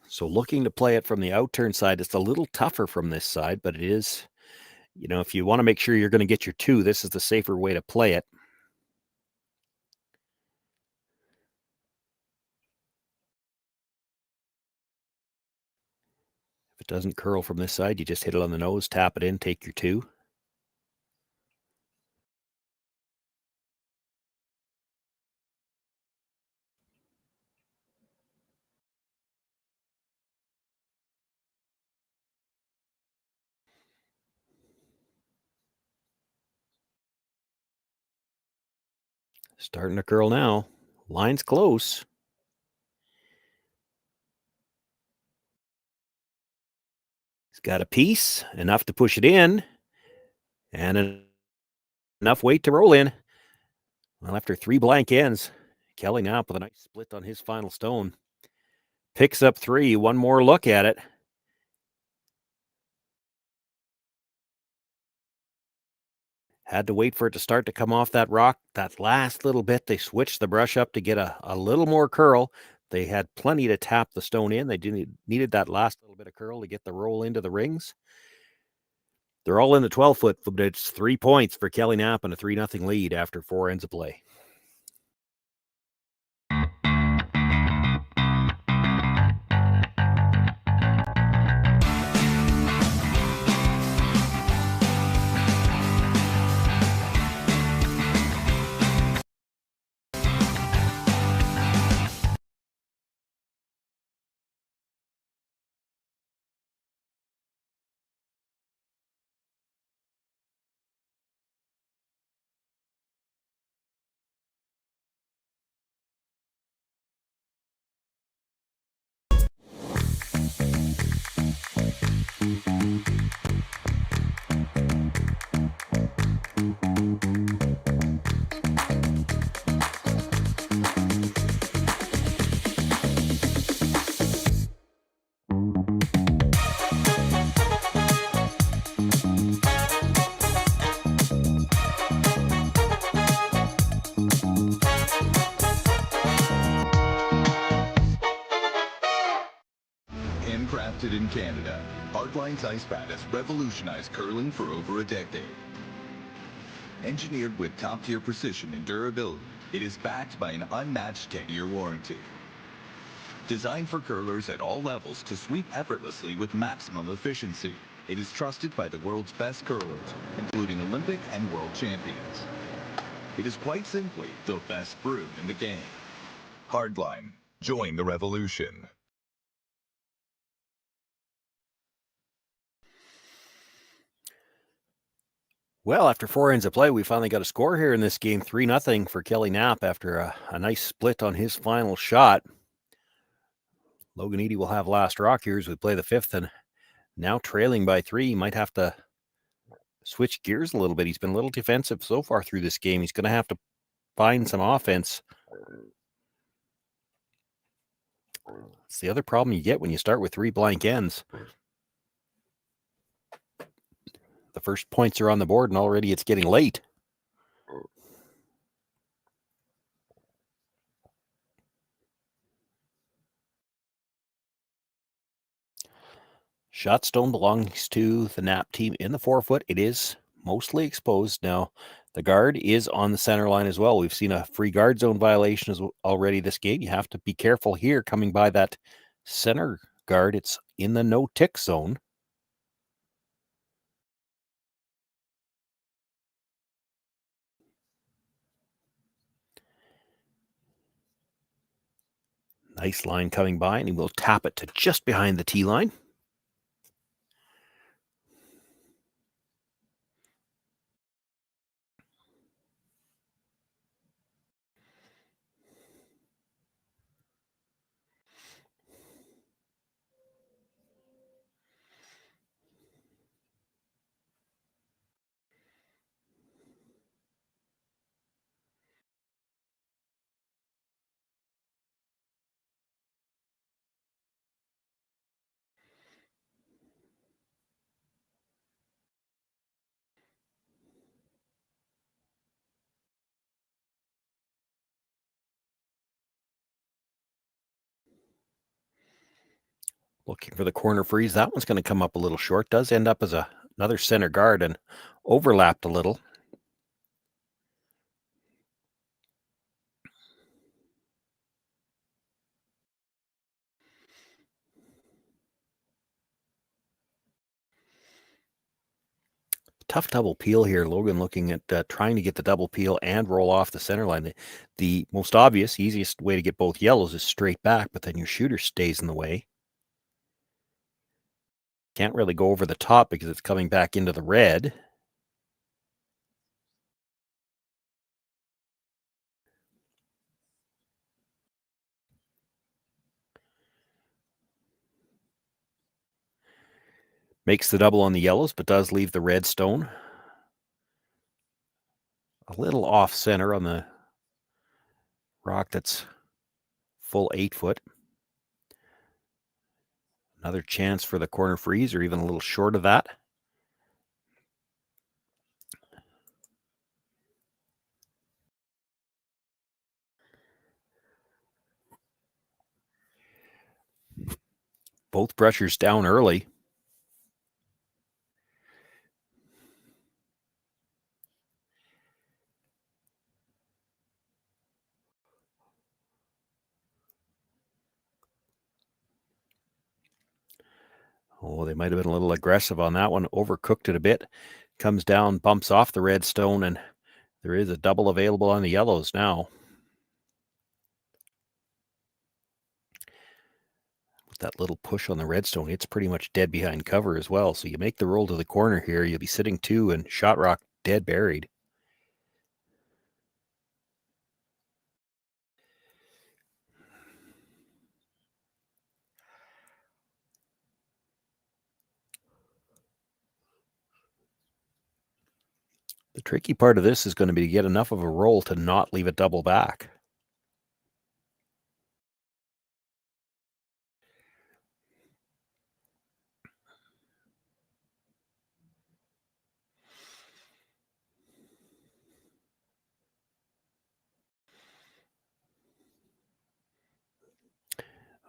So looking to play it from the out turn side, it's a little tougher from this side, but it is, if you want to make sure you're going to get your 2, this is the safer way to play it. If it doesn't curl from this side, you just hit it on the nose, tap it in, take your 2. Starting to curl now. Line's close. He's got a piece, enough to push it in, and enough weight to roll in. Well, after 3 blank ends, Kelly Knapp with a nice split on his final stone. Picks up 3, one more look at it. Had to wait for it to start to come off that rock. That last little bit, they switched the brush up to get a little more curl. They had plenty to tap the stone in. They needed that last little bit of curl to get the roll into the rings. They're all in the 12-foot, but it's 3 points for Kelly Knapp and a 3-0 lead after 4 ends of play. invented in Canada, Hardline's ice pad has revolutionized curling for over a decade. Engineered with top-tier precision and durability, it is backed by an unmatched 10-year warranty. Designed for curlers at all levels to sweep effortlessly with maximum efficiency, it is trusted by the world's best curlers, including Olympic and world champions. It is quite simply the best brew in the game. Hardline. Join the revolution. Well, after 4 ends of play, we finally got a score here in this game. 3-0 for Kelly Knapp after a nice split on his final shot. Logan Ede will have last rock here as we play the 5th, and now trailing by 3. He might have to switch gears a little bit. He's been a little defensive so far through this game. He's going to have to find some offense. It's the other problem you get when you start with 3 blank ends. The first points are on the board, and already it's getting late. Shot stone belongs to the Knapp team in the 4-foot. It is mostly exposed. Now, the guard is on the center line as well. We've seen a free guard zone violation already this game. You have to be careful here coming by that center guard. It's in the no-tick zone. Nice line coming by, and he will tap it to just behind the tee line. Looking for the corner freeze. That one's going to come up a little short. Does end up as another center guard and overlapped a little. Tough double peel here. Logan looking at trying to get the double peel and roll off the center line. The most obvious, easiest way to get both yellows is straight back, but then your shooter stays in the way. Can't really go over the top because it's coming back into the red. Makes the double on the yellows, but does leave the red stone. A little off center on the rock that's full 8-foot. Another chance for the corner freeze, or even a little short of that. Both brushers down early. Oh, they might have been a little aggressive on that one. Overcooked it a bit. Comes down, bumps off the red stone, and there is a double available on the yellows now. With that little push on the redstone, it's pretty much dead behind cover as well. So you make the roll to the corner here. You'll be sitting 2 and shot rock dead buried. The tricky part of this is going to be to get enough of a roll to not leave it double back.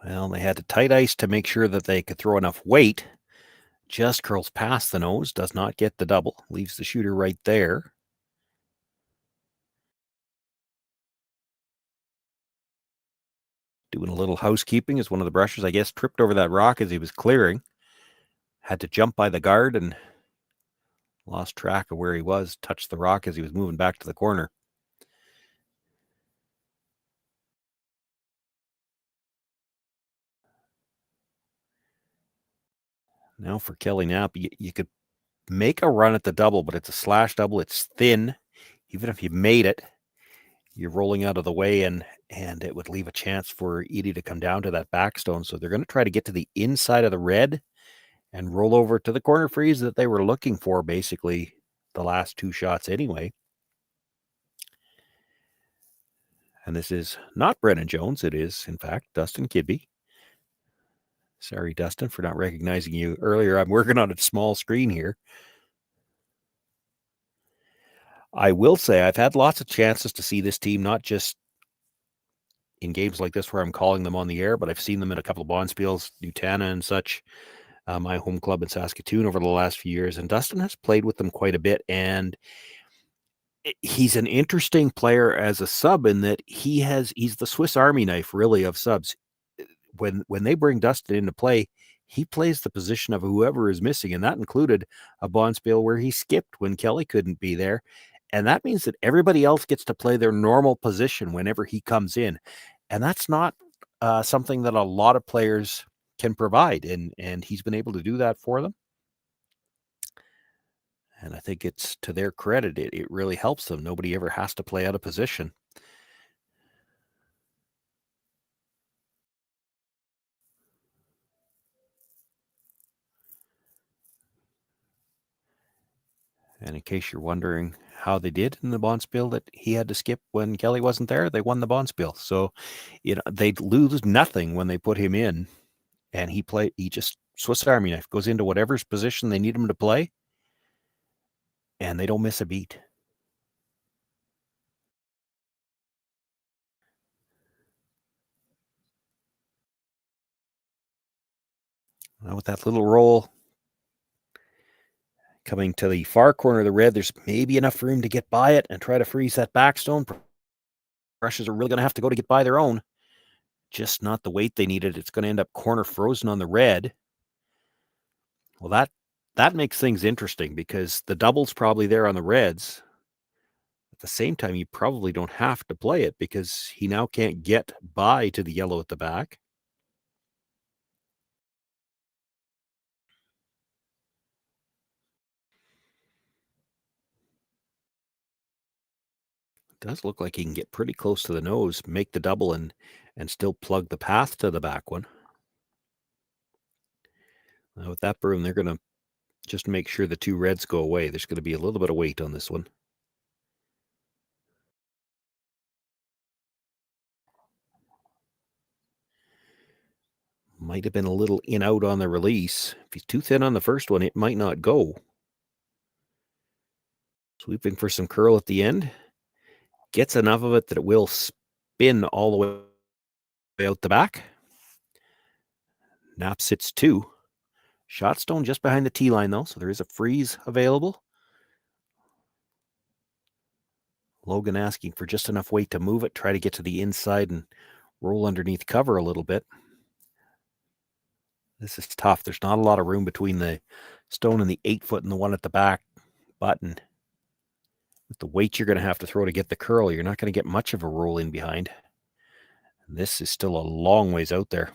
Well, they had to tight ice to make sure that they could throw enough weight. Just curls past the nose, does not get the double, leaves the shooter right there. Doing a little housekeeping as one of the brushers, I guess, tripped over that rock as he was clearing. Had to jump by the guard and lost track of where he was, touched the rock as he was moving back to the corner. Now for Kelly Knapp, you could make a run at the double, but it's a slash double. It's thin. Even if you made it, you're rolling out of the way, and it would leave a chance for Ede to come down to that backstone. So they're going to try to get to the inside of the red and roll over to the corner freeze that they were looking for, basically the last two shots anyway. And this is not Brennan Jones. It is, in fact, Dustin Kidby. Sorry, Dustin, for not recognizing you earlier. I'm working on a small screen here. I will say I've had lots of chances to see this team, not just in games like this where I'm calling them on the air, but I've seen them in a couple of Bonspiels, Nutana and such, my home club in Saskatoon over the last few years. And Dustin has played with them quite a bit. And he's an interesting player as a sub in that he's the Swiss Army knife, really, of subs. When they bring Dustin into play, he plays the position of whoever is missing, and that included a Bonspiel where he skipped when Kelly couldn't be there. And that means that everybody else gets to play their normal position whenever he comes in. And that's not something that a lot of players can provide. And he's been able to do that for them. And I think it's to their credit. It really helps them. Nobody ever has to play out of position. And in case you're wondering how they did in the Bonspiel that he had to skip when Kelly wasn't there, they won the Bonspiel. So, they'd lose nothing when they put him in, and he just Swiss Army knife, goes into whatever's position they need him to play, and they don't miss a beat. Now with that little roll coming to the far corner of the red, there's maybe enough room to get by it and try to freeze that backstone. Brushes are really going to have to go to get by their own. Just not the weight they needed. It's going to end up corner frozen on the red. Well, that makes things interesting because the double's probably there on the reds. At the same time, you probably don't have to play it because he now can't get by to the yellow at the back. It does look like he can get pretty close to the nose, make the double, and still plug the path to the back one. Now with that broom, they're going to just make sure the two reds go away. There's going to be a little bit of weight on this one. Might have been a little in-out on the release. If he's too thin on the first one, it might not go. Sweeping for some curl at the end. Gets enough of it that it will spin all the way out the back. Knapp sits 2. Shot stone just behind the tee line, though, so there is a freeze available. Logan asking for just enough weight to move it, try to get to the inside and roll underneath cover a little bit. This is tough. There's not a lot of room between the stone and the 8-foot and the one at the back button. With the weight you're going to have to throw to get the curl, you're not going to get much of a roll in behind. And this is still a long ways out there.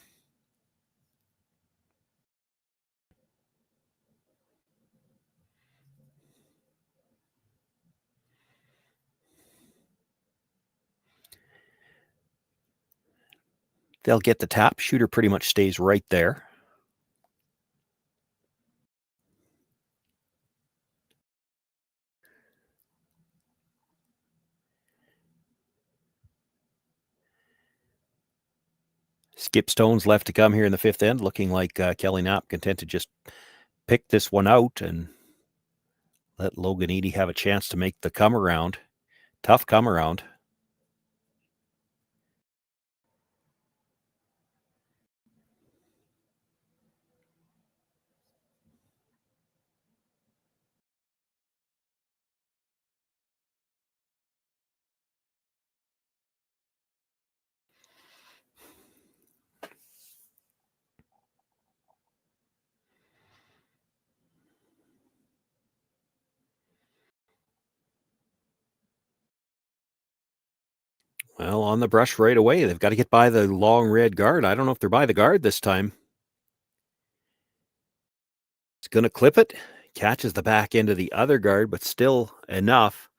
They'll get the tap. Shooter pretty much stays right there. Skip stones left to come here in the 5th end, looking like Kelly Knapp content to just pick this one out and let Logan Ede have a chance to make the come around. Tough come around. Well, on the brush right away. They've got to get by the long red guard. I don't know if they're by the guard this time. It's going to clip it. Catches the back end of the other guard, but still enough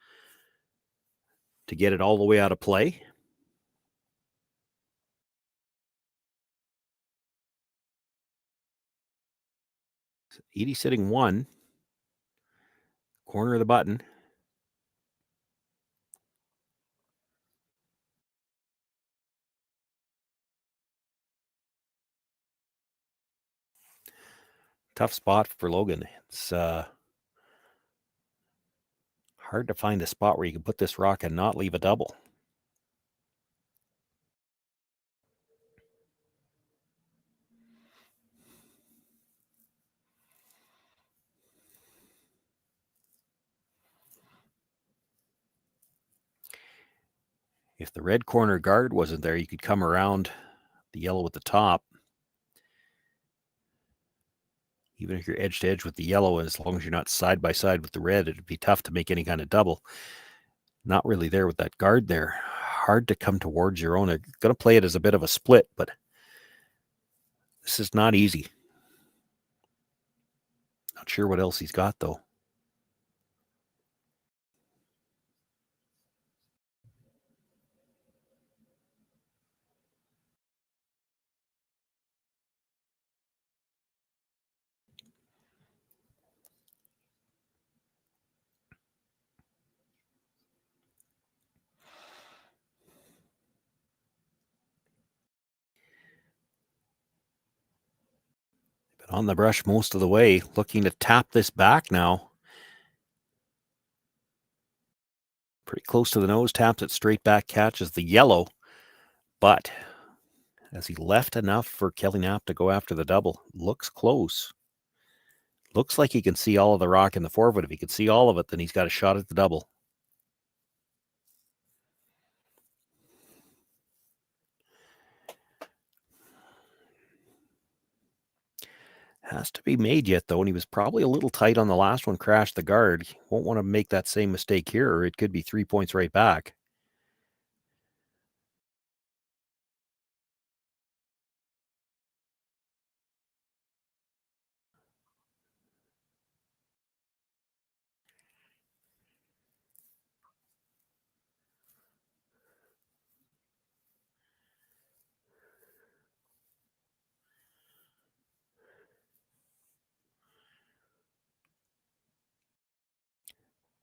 to get it all the way out of play. Ede sitting 1. Corner of the button. Tough spot for Logan. It's hard to find a spot where you can put this rock and not leave a double. If the red corner guard wasn't there, you could come around the yellow at the top. Even if you're edge to edge with the yellow, as long as you're not side by side with the red, it'd be tough to make any kind of double. Not really there with that guard there. Hard to come towards your own. They're going to play it as a bit of a split, but this is not easy. Not sure what else he's got, though. On the brush most of the way, looking to tap this back now. Pretty close to the nose, taps it straight back, catches the yellow. But has he left enough for Kelly Knapp to go after the double? Looks close. Looks like he can see all of the rock in the forefoot. If he can see all of it, then he's got a shot at the double. Has to be made yet, though, and he was probably a little tight on the last one, crashed the guard. He won't want to make that same mistake here, or it could be 3 points right back.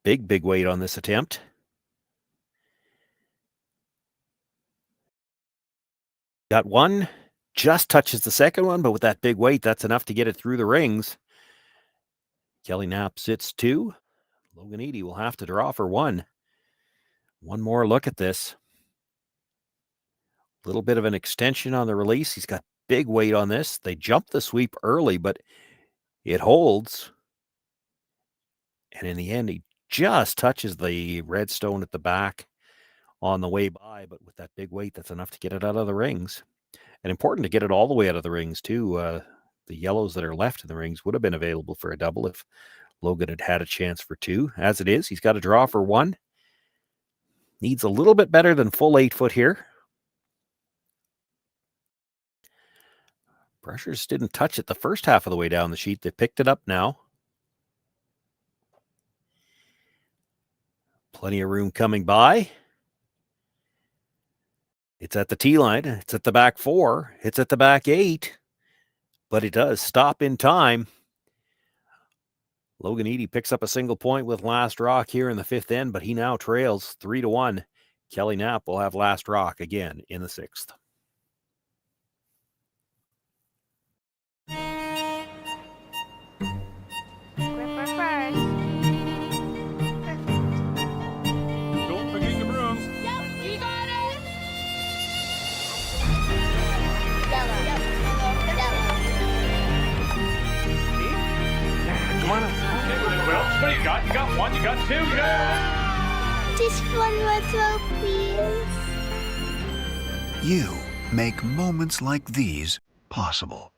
Big weight on this attempt. Got one, just touches the second one, but with that big weight, that's enough to get it through the rings. Kelly Knapp sits 2. Logan Ede will have to draw for 1. One more look at this. A little bit of an extension on the release. He's got big weight on this. They jumped the sweep early, but it holds. And in the end, he just touches the red stone at the back on the way by, but with that big weight, that's enough to get it out of the rings. And important to get it all the way out of the rings, too. The yellows that are left in the rings would have been available for a double if Logan had had a chance for 2. As it is, he's got a draw for 1. Needs a little bit better than full 8 foot here. Brushers didn't touch it the first half of the way down the sheet. They picked it up now. Plenty of room coming by. It's at the tee line. It's at the back 4. It's at the back 8. But it does stop in time. Logan Ede picks up a single point with last rock here in the 5th end, but he now trails 3-1. Kelly Knapp will have last rock again in the 6th. Don't forget the brooms. You got it. Come on up. Well, what do you got? You got 1, you got 2, you got... Just one more throw, please. You make moments like these possible.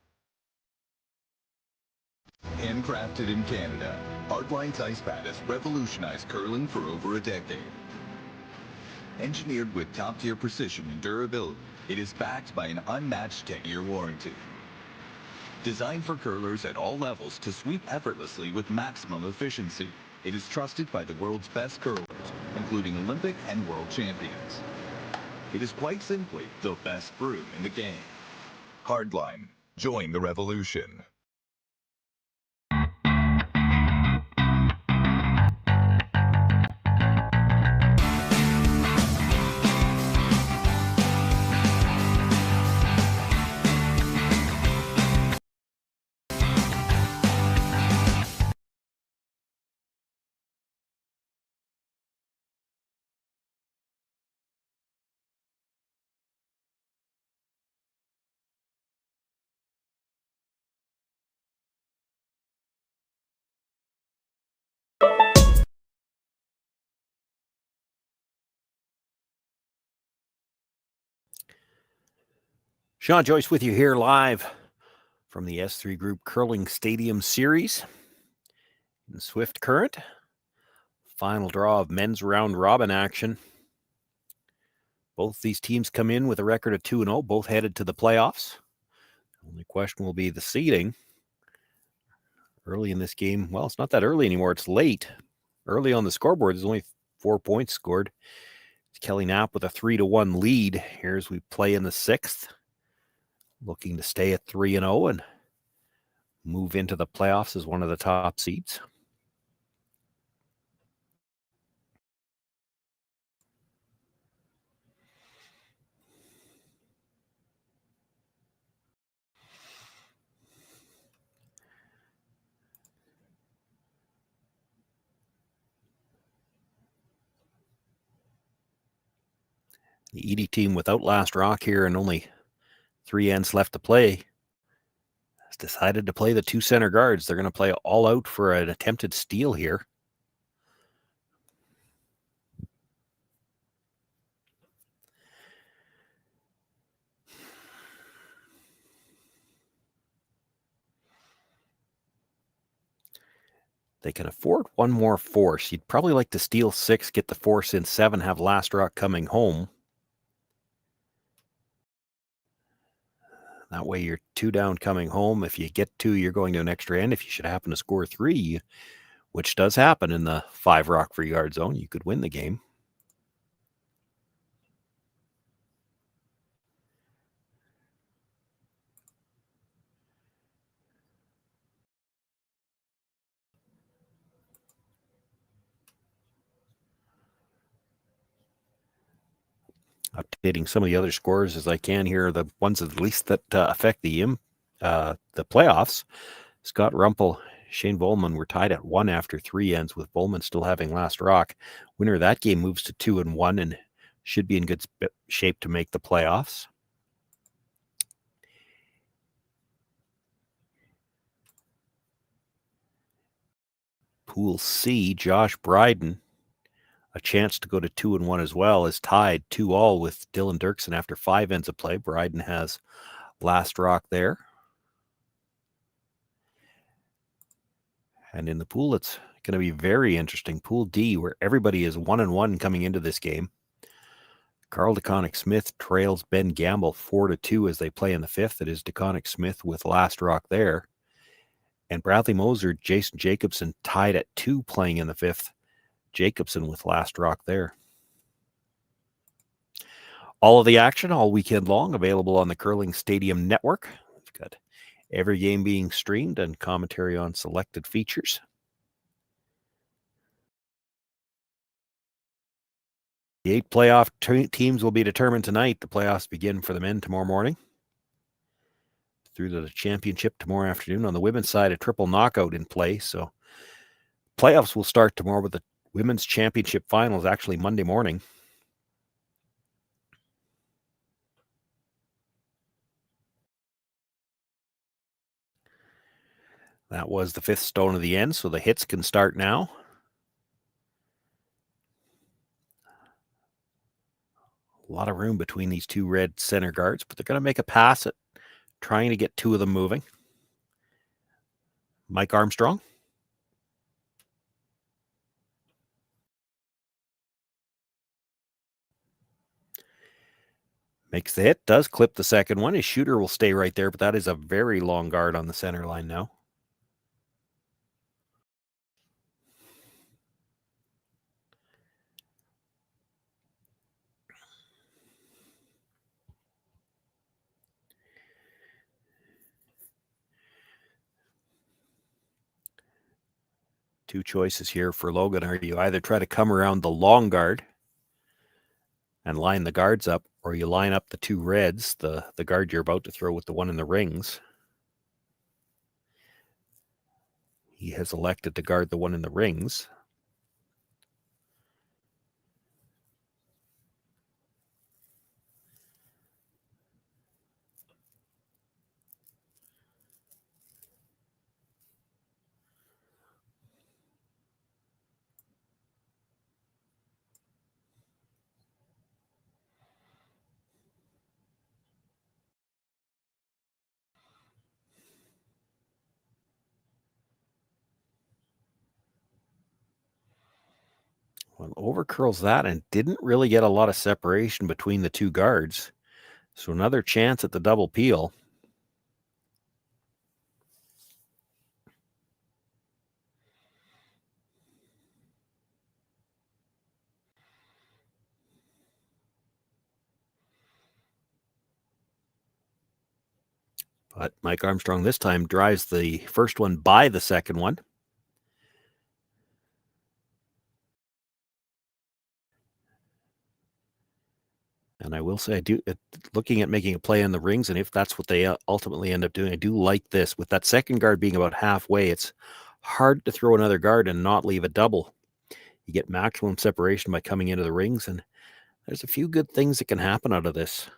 Handcrafted in Canada, Hardline's ice pad has revolutionized curling for over a decade. Engineered with top-tier precision and durability, it is backed by an unmatched 10-year warranty. Designed for curlers at all levels to sweep effortlessly with maximum efficiency, it is trusted by the world's best curlers, including Olympic and world champions. It is quite simply the best broom in the game. Hardline, join the revolution. Shawn, Joyce with you here live from the S3 Group Curling Stadium Series in Swift Current. Final draw of men's round robin action. Both these teams come in with a record of 2-0, both headed to the playoffs. The only question will be the seeding. Early in this game, well, it's not that early anymore. It's late. Early on the scoreboard, there's only 4 points scored. It's Kelly Knapp with a 3-1 lead. Here as we play in the 6th. Looking to stay at 3-0 and move into the playoffs as one of the top seeds. The Ede team without last rock here and only 3 ends left to play has decided to play the 2 center guards. They're going to play all out for an attempted steal here. They can afford one more force. You'd probably like to steal 6, get the force in 7, have last rock coming home. That way you're 2 down coming home. If you get 2, you're going to an extra end. If you should happen to score 3, which does happen in the 5 rock for yard zone, you could win the game. Updating some of the other scores as I can here, the ones at least that affect the playoffs. Scott Rumpel, Shane Bowman were tied at 1 after 3 ends, with Bowman still having last rock. Winner of that game moves to 2-1 and should be in good shape to make the playoffs. Pool C, Josh Bryden, a chance to go to 2-1 as well, is tied 2-2 with Dylan Dirksen after 5 ends of play. Bryden has last rock there. And in the pool, it's going to be very interesting. Pool D, where everybody is 1-1 coming into this game. Carl DeConnick-Smith trails Ben Gamble 4-2 as they play in the 5th. It is DeConnick-Smith with last rock there. And Bradley Moser, Jason Jacobson tied at 2 playing in the 5th. Jacobson with last rock there. All of the action all weekend long available on the Curling Stadium Network. We've got every game being streamed and commentary on selected features. The 8 playoff teams will be determined tonight. The playoffs begin for the men tomorrow morning through the championship tomorrow afternoon. On the women's side, a triple knockout in play. So playoffs will start tomorrow with the women's championship finals actually Monday morning. That was the 5th stone of the end, so the hits can start now. A lot of room between these 2 red center guards, but they're going to make a pass at trying to get 2 of them moving. Mike Armstrong. Makes the hit, does clip the second one. His shooter will stay right there, but that is a very long guard on the center line now. Two choices here for Logan are you either try to come around the long guard and line the guards up, or you line up the two reds, the guard you're about to throw with the one in the rings. He has elected to guard the one in the rings. Well, overcurls that and didn't really get a lot of separation between the two guards. So another chance at the double peel. But Mike Armstrong this time drives the first one by the second one. And I will say, I do, looking at making a play on the rings, and if that's what they ultimately end up doing, I do like this. With that second guard being about halfway, it's hard to throw another guard and not leave a double. You get maximum separation by coming into the rings, and there's a few good things that can happen out of this.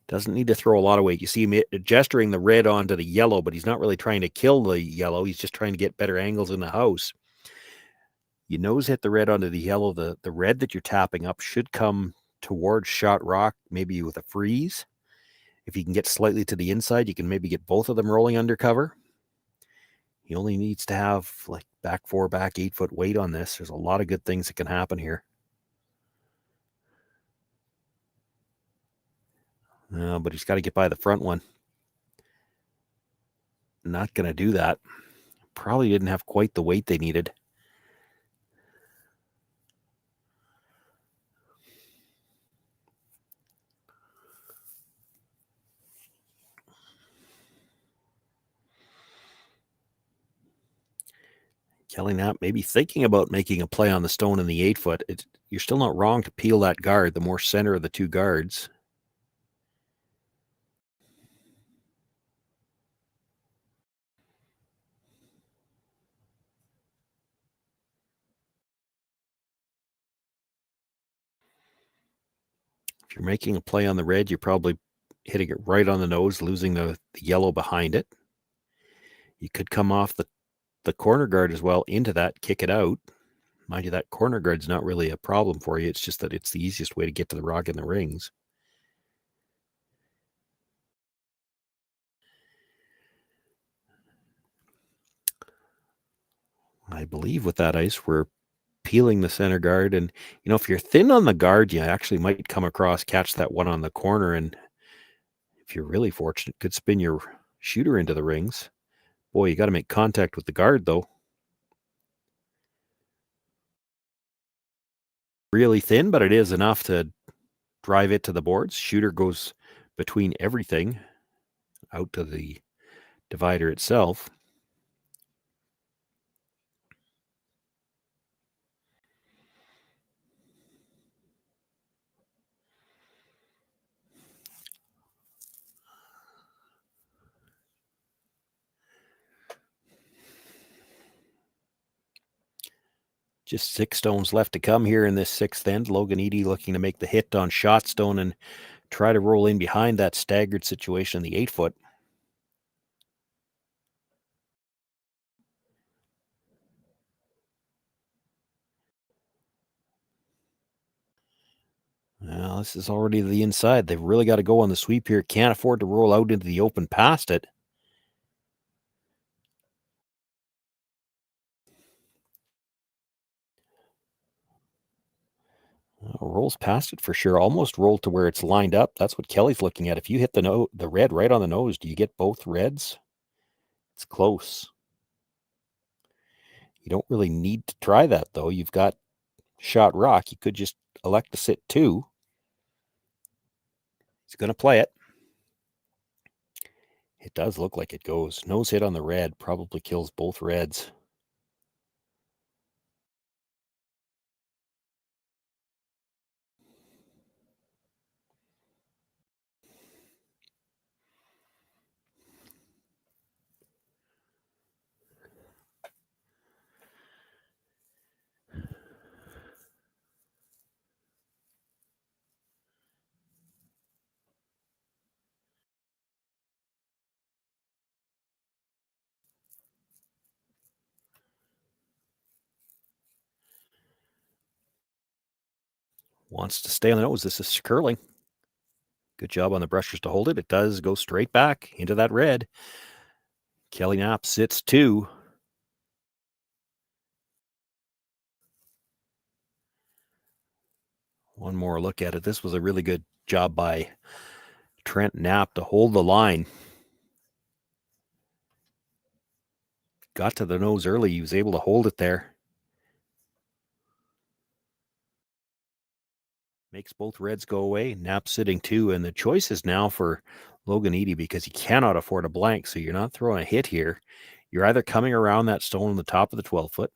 Doesn't need to throw a lot of weight. You see him gesturing the red onto the yellow, but he's not really trying to kill the yellow. He's just trying to get better angles in the house. You nose hit the red onto the yellow. The red that you're tapping up should come towards shot rock, maybe with a freeze. If you can get slightly to the inside, you can maybe get both of them rolling under cover. He only needs to have like back 4, back 8 foot weight on this. There's a lot of good things that can happen here. But he's got to get by the front one. Not going to do that. Probably didn't have quite the weight they needed. Kelly Knapp maybe thinking about making a play on the stone in the 8 foot. You're still not wrong to peel that guard, the more center of the two guards. If you're making a play on the red, you're probably hitting it right on the nose, losing the yellow behind it. You could come off the corner guard as well into that, kick it out. Mind you, that corner guard's not really a problem for you. It's just that it's the easiest way to get to the rock in the rings. I believe with that ice, we're peeling the center guard. And, if you're thin on the guard, you actually might come across, catch that one on the corner. And if you're really fortunate, could spin your shooter into the rings. Boy, you got to make contact with the guard, though. Really thin, but it is enough to drive it to the boards. Shooter goes between everything out to the divider itself. Just 6 stones left to come here in this 6th end. Logan Ede looking to make the hit on shot stone and try to roll in behind that staggered situation in the 8 foot. Well, this is already the inside. They've really got to go on the sweep here. Can't afford to roll out into the open past it. rolls past it for sure. Almost rolled to where it's lined up. That's what Kelly's looking at. If you hit the red right on the nose, do you get both reds? It's close. You don't really need to try that, though. You've got shot rock. You could just elect to sit 2. He's going to play it. It does look like it goes. Nose hit on the red probably kills both reds. Wants to stay on the nose. This is curling. Good job on the brushers to hold it. It does go straight back into that red. Kelly Knapp sits 2. One more look at it. This was a really good job by Trent Knapp to hold the line. Got to the nose early. He was able to hold it there. Makes both reds go away. Knapp sitting 2. And the choice is now for Logan Ede because he cannot afford a blank. So you're not throwing a hit here. You're either coming around that stone on the top of the 12-foot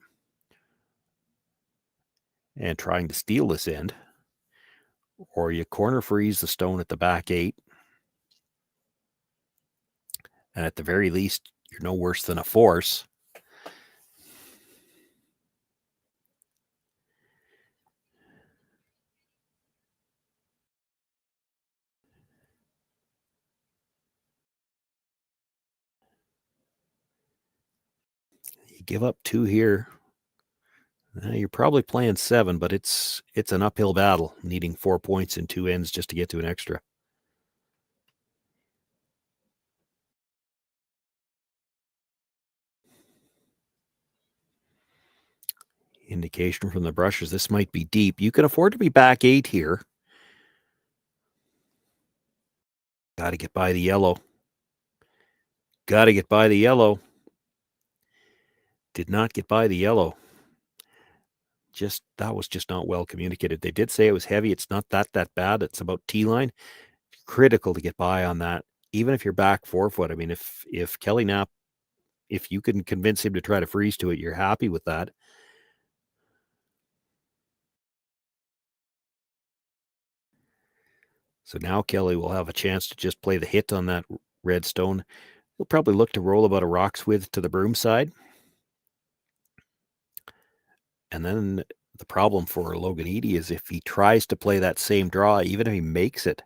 and trying to steal this end, or you corner freeze the stone at the back 8. And at the very least, you're no worse than a force. You give up 2 here. You're probably playing 7, but it's an uphill battle, needing 4 points in 2 ends just to get to an extra. Indication from the brushes, this might be deep. You can afford to be back 8 here. Got to get by the yellow. Got to get by the yellow. Did not get by the yellow. That was just not well communicated. They did say it was heavy. It's not that bad. It's about T-line. Critical to get by on that, even if you're back 4 foot. I mean, if Kelly Knapp, if you can convince him to try to freeze to it, you're happy with that. So now Kelly will have a chance to just play the hit on that red stone. He'll probably look to roll about a rock's width to the broom side. And then the problem for Logan Ede is if he tries to play that same draw, even if he makes it,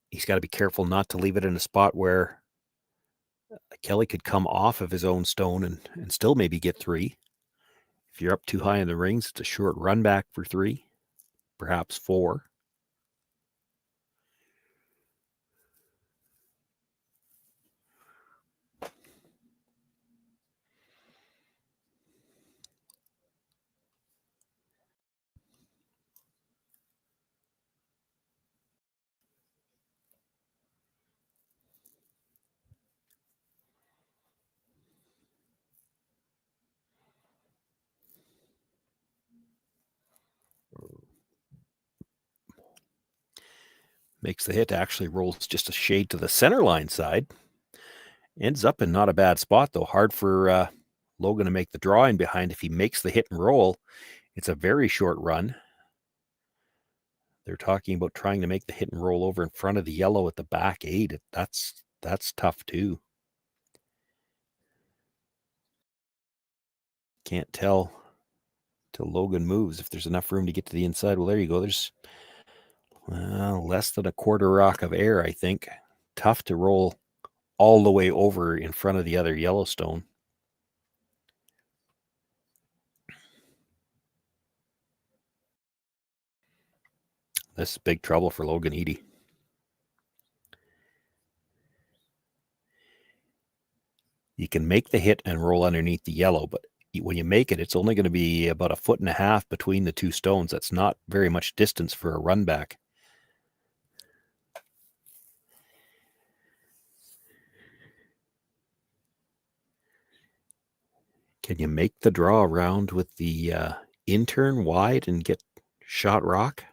he's got to be careful not to leave it in a spot where Kelly could come off of his own stone and still maybe get 3. If you're up too high in the rings, it's a short run back for 3, perhaps 4. Makes the hit, actually rolls just a shade to the center line side. Ends up in not a bad spot, though. Hard for Logan to make the draw in behind. If he makes the hit and roll, it's a very short run. They're talking about trying to make the hit and roll over in front of the yellow at the back 8. That's tough, too. Can't tell till Logan moves if there's enough room to get to the inside. Well, there you go. There's less than a quarter rock of air, I think. Tough to roll all the way over in front of the other Yellowstone. This is big trouble for Logan Ede. You can make the hit and roll underneath the yellow, but when you make it, it's only going to be about 1.5 feet between the two stones. That's not very much distance for a run back. Can you make the draw around with the intern wide and get shot rock?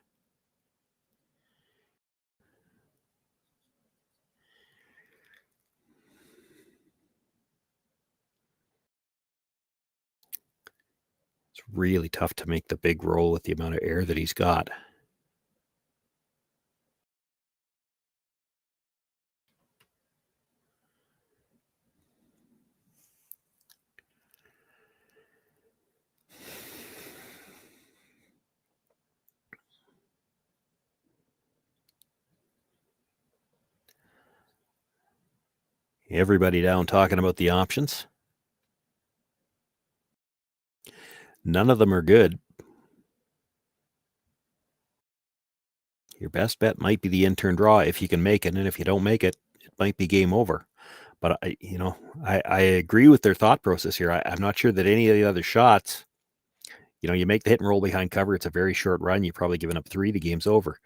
It's really tough to make the big roll with the amount of air that he's got. Everybody down talking about the options. None of them are good. Your best bet might be the intern draw if you can make it, and if you don't make it, it might be game over. But I agree with their thought process here. I'm not sure that any of the other shots, you make the hit and roll behind cover. It's a very short run. You're probably giving up 3. The game's over.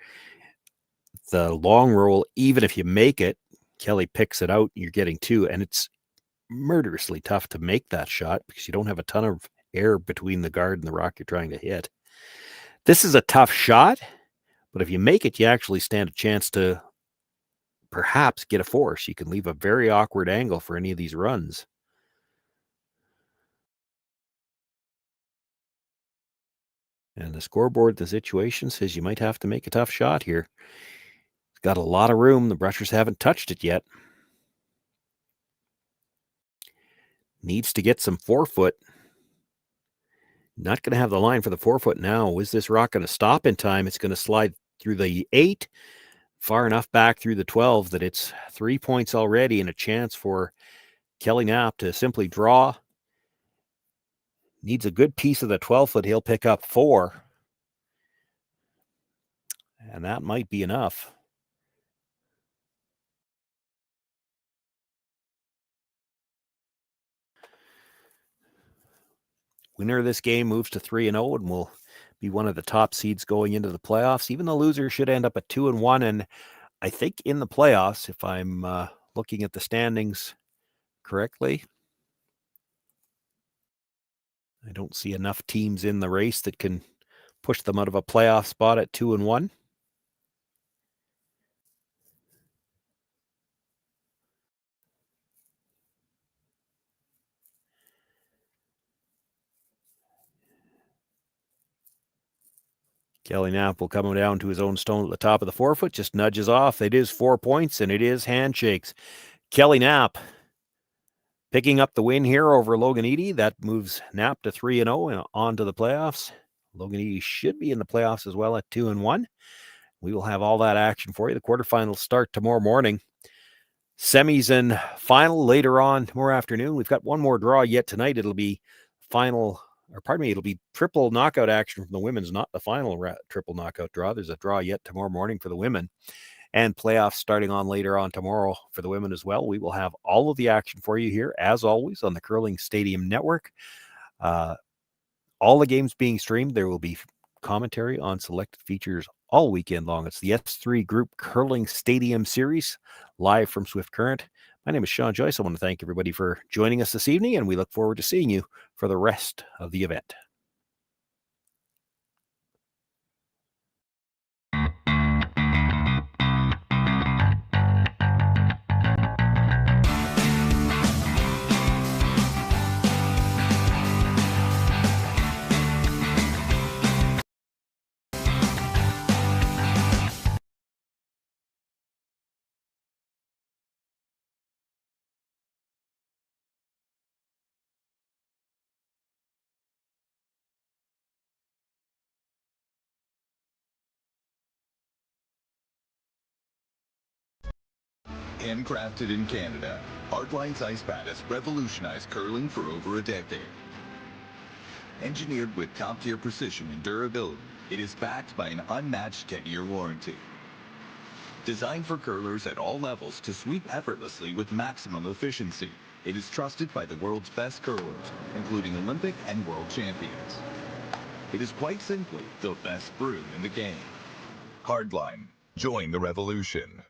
The long roll, even if you make it, Kelly picks it out. You're getting 2, and it's murderously tough to make that shot because you don't have a ton of air between the guard and the rock you're trying to hit. This is a tough shot, but if you make it, you actually stand a chance to perhaps get a force. You can leave a very awkward angle for any of these runs. And the scoreboard, the situation says you might have to make a tough shot here. It's got a lot of room. The brushers haven't touched it yet. Needs to get some 4-foot. Not going to have the line for the 4-foot now. Is this rock going to stop in time? It's going to slide through the 8, far enough back through the 12 that it's 3 points already and a chance for Kelly Knapp to simply draw. Needs a good piece of the 12-foot. He'll pick up 4. And that might be enough. Winner of this game moves to 3-0 and will be one of the top seeds going into the playoffs. Even the loser should end up at 2-1. And I think in the playoffs, if I'm looking at the standings correctly, I don't see enough teams in the race that can push them out of a playoff spot at 2-1. Kelly Knapp will come down to his own stone at the top of the 4-foot, just nudges off. It is 4 points, and it is handshakes. Kelly Knapp picking up the win here over Logan Ede. That moves Knapp to 3-0 and on to the playoffs. Logan Ede should be in the playoffs as well at 2-1. We will have all that action for you. The quarterfinals start tomorrow morning. Semis and final later on tomorrow afternoon. We've got one more draw yet tonight. It'll be it'll be triple knockout action from the women's, not the final triple knockout draw. There's a draw yet tomorrow morning for the women, and playoffs starting on later on tomorrow for the women as well. We will have all of the action for you here, as always, on the Curling Stadium Network. All the games being streamed. There will be commentary on selected features all weekend long. It's the S3 Group Curling Stadium Series, live from Swift Current. My name is Shawn Joyce. I want to thank everybody for joining us this evening, and we look forward to seeing you for the rest of the event. Handcrafted in Canada, Hardline's ice pad has revolutionized curling for over a decade. Engineered with top-tier precision and durability, it is backed by an unmatched 10-year warranty. Designed for curlers at all levels to sweep effortlessly with maximum efficiency, It is trusted by the world's best curlers, including Olympic and world champions. It is quite simply the best brew in the game. Hardline. Join the revolution.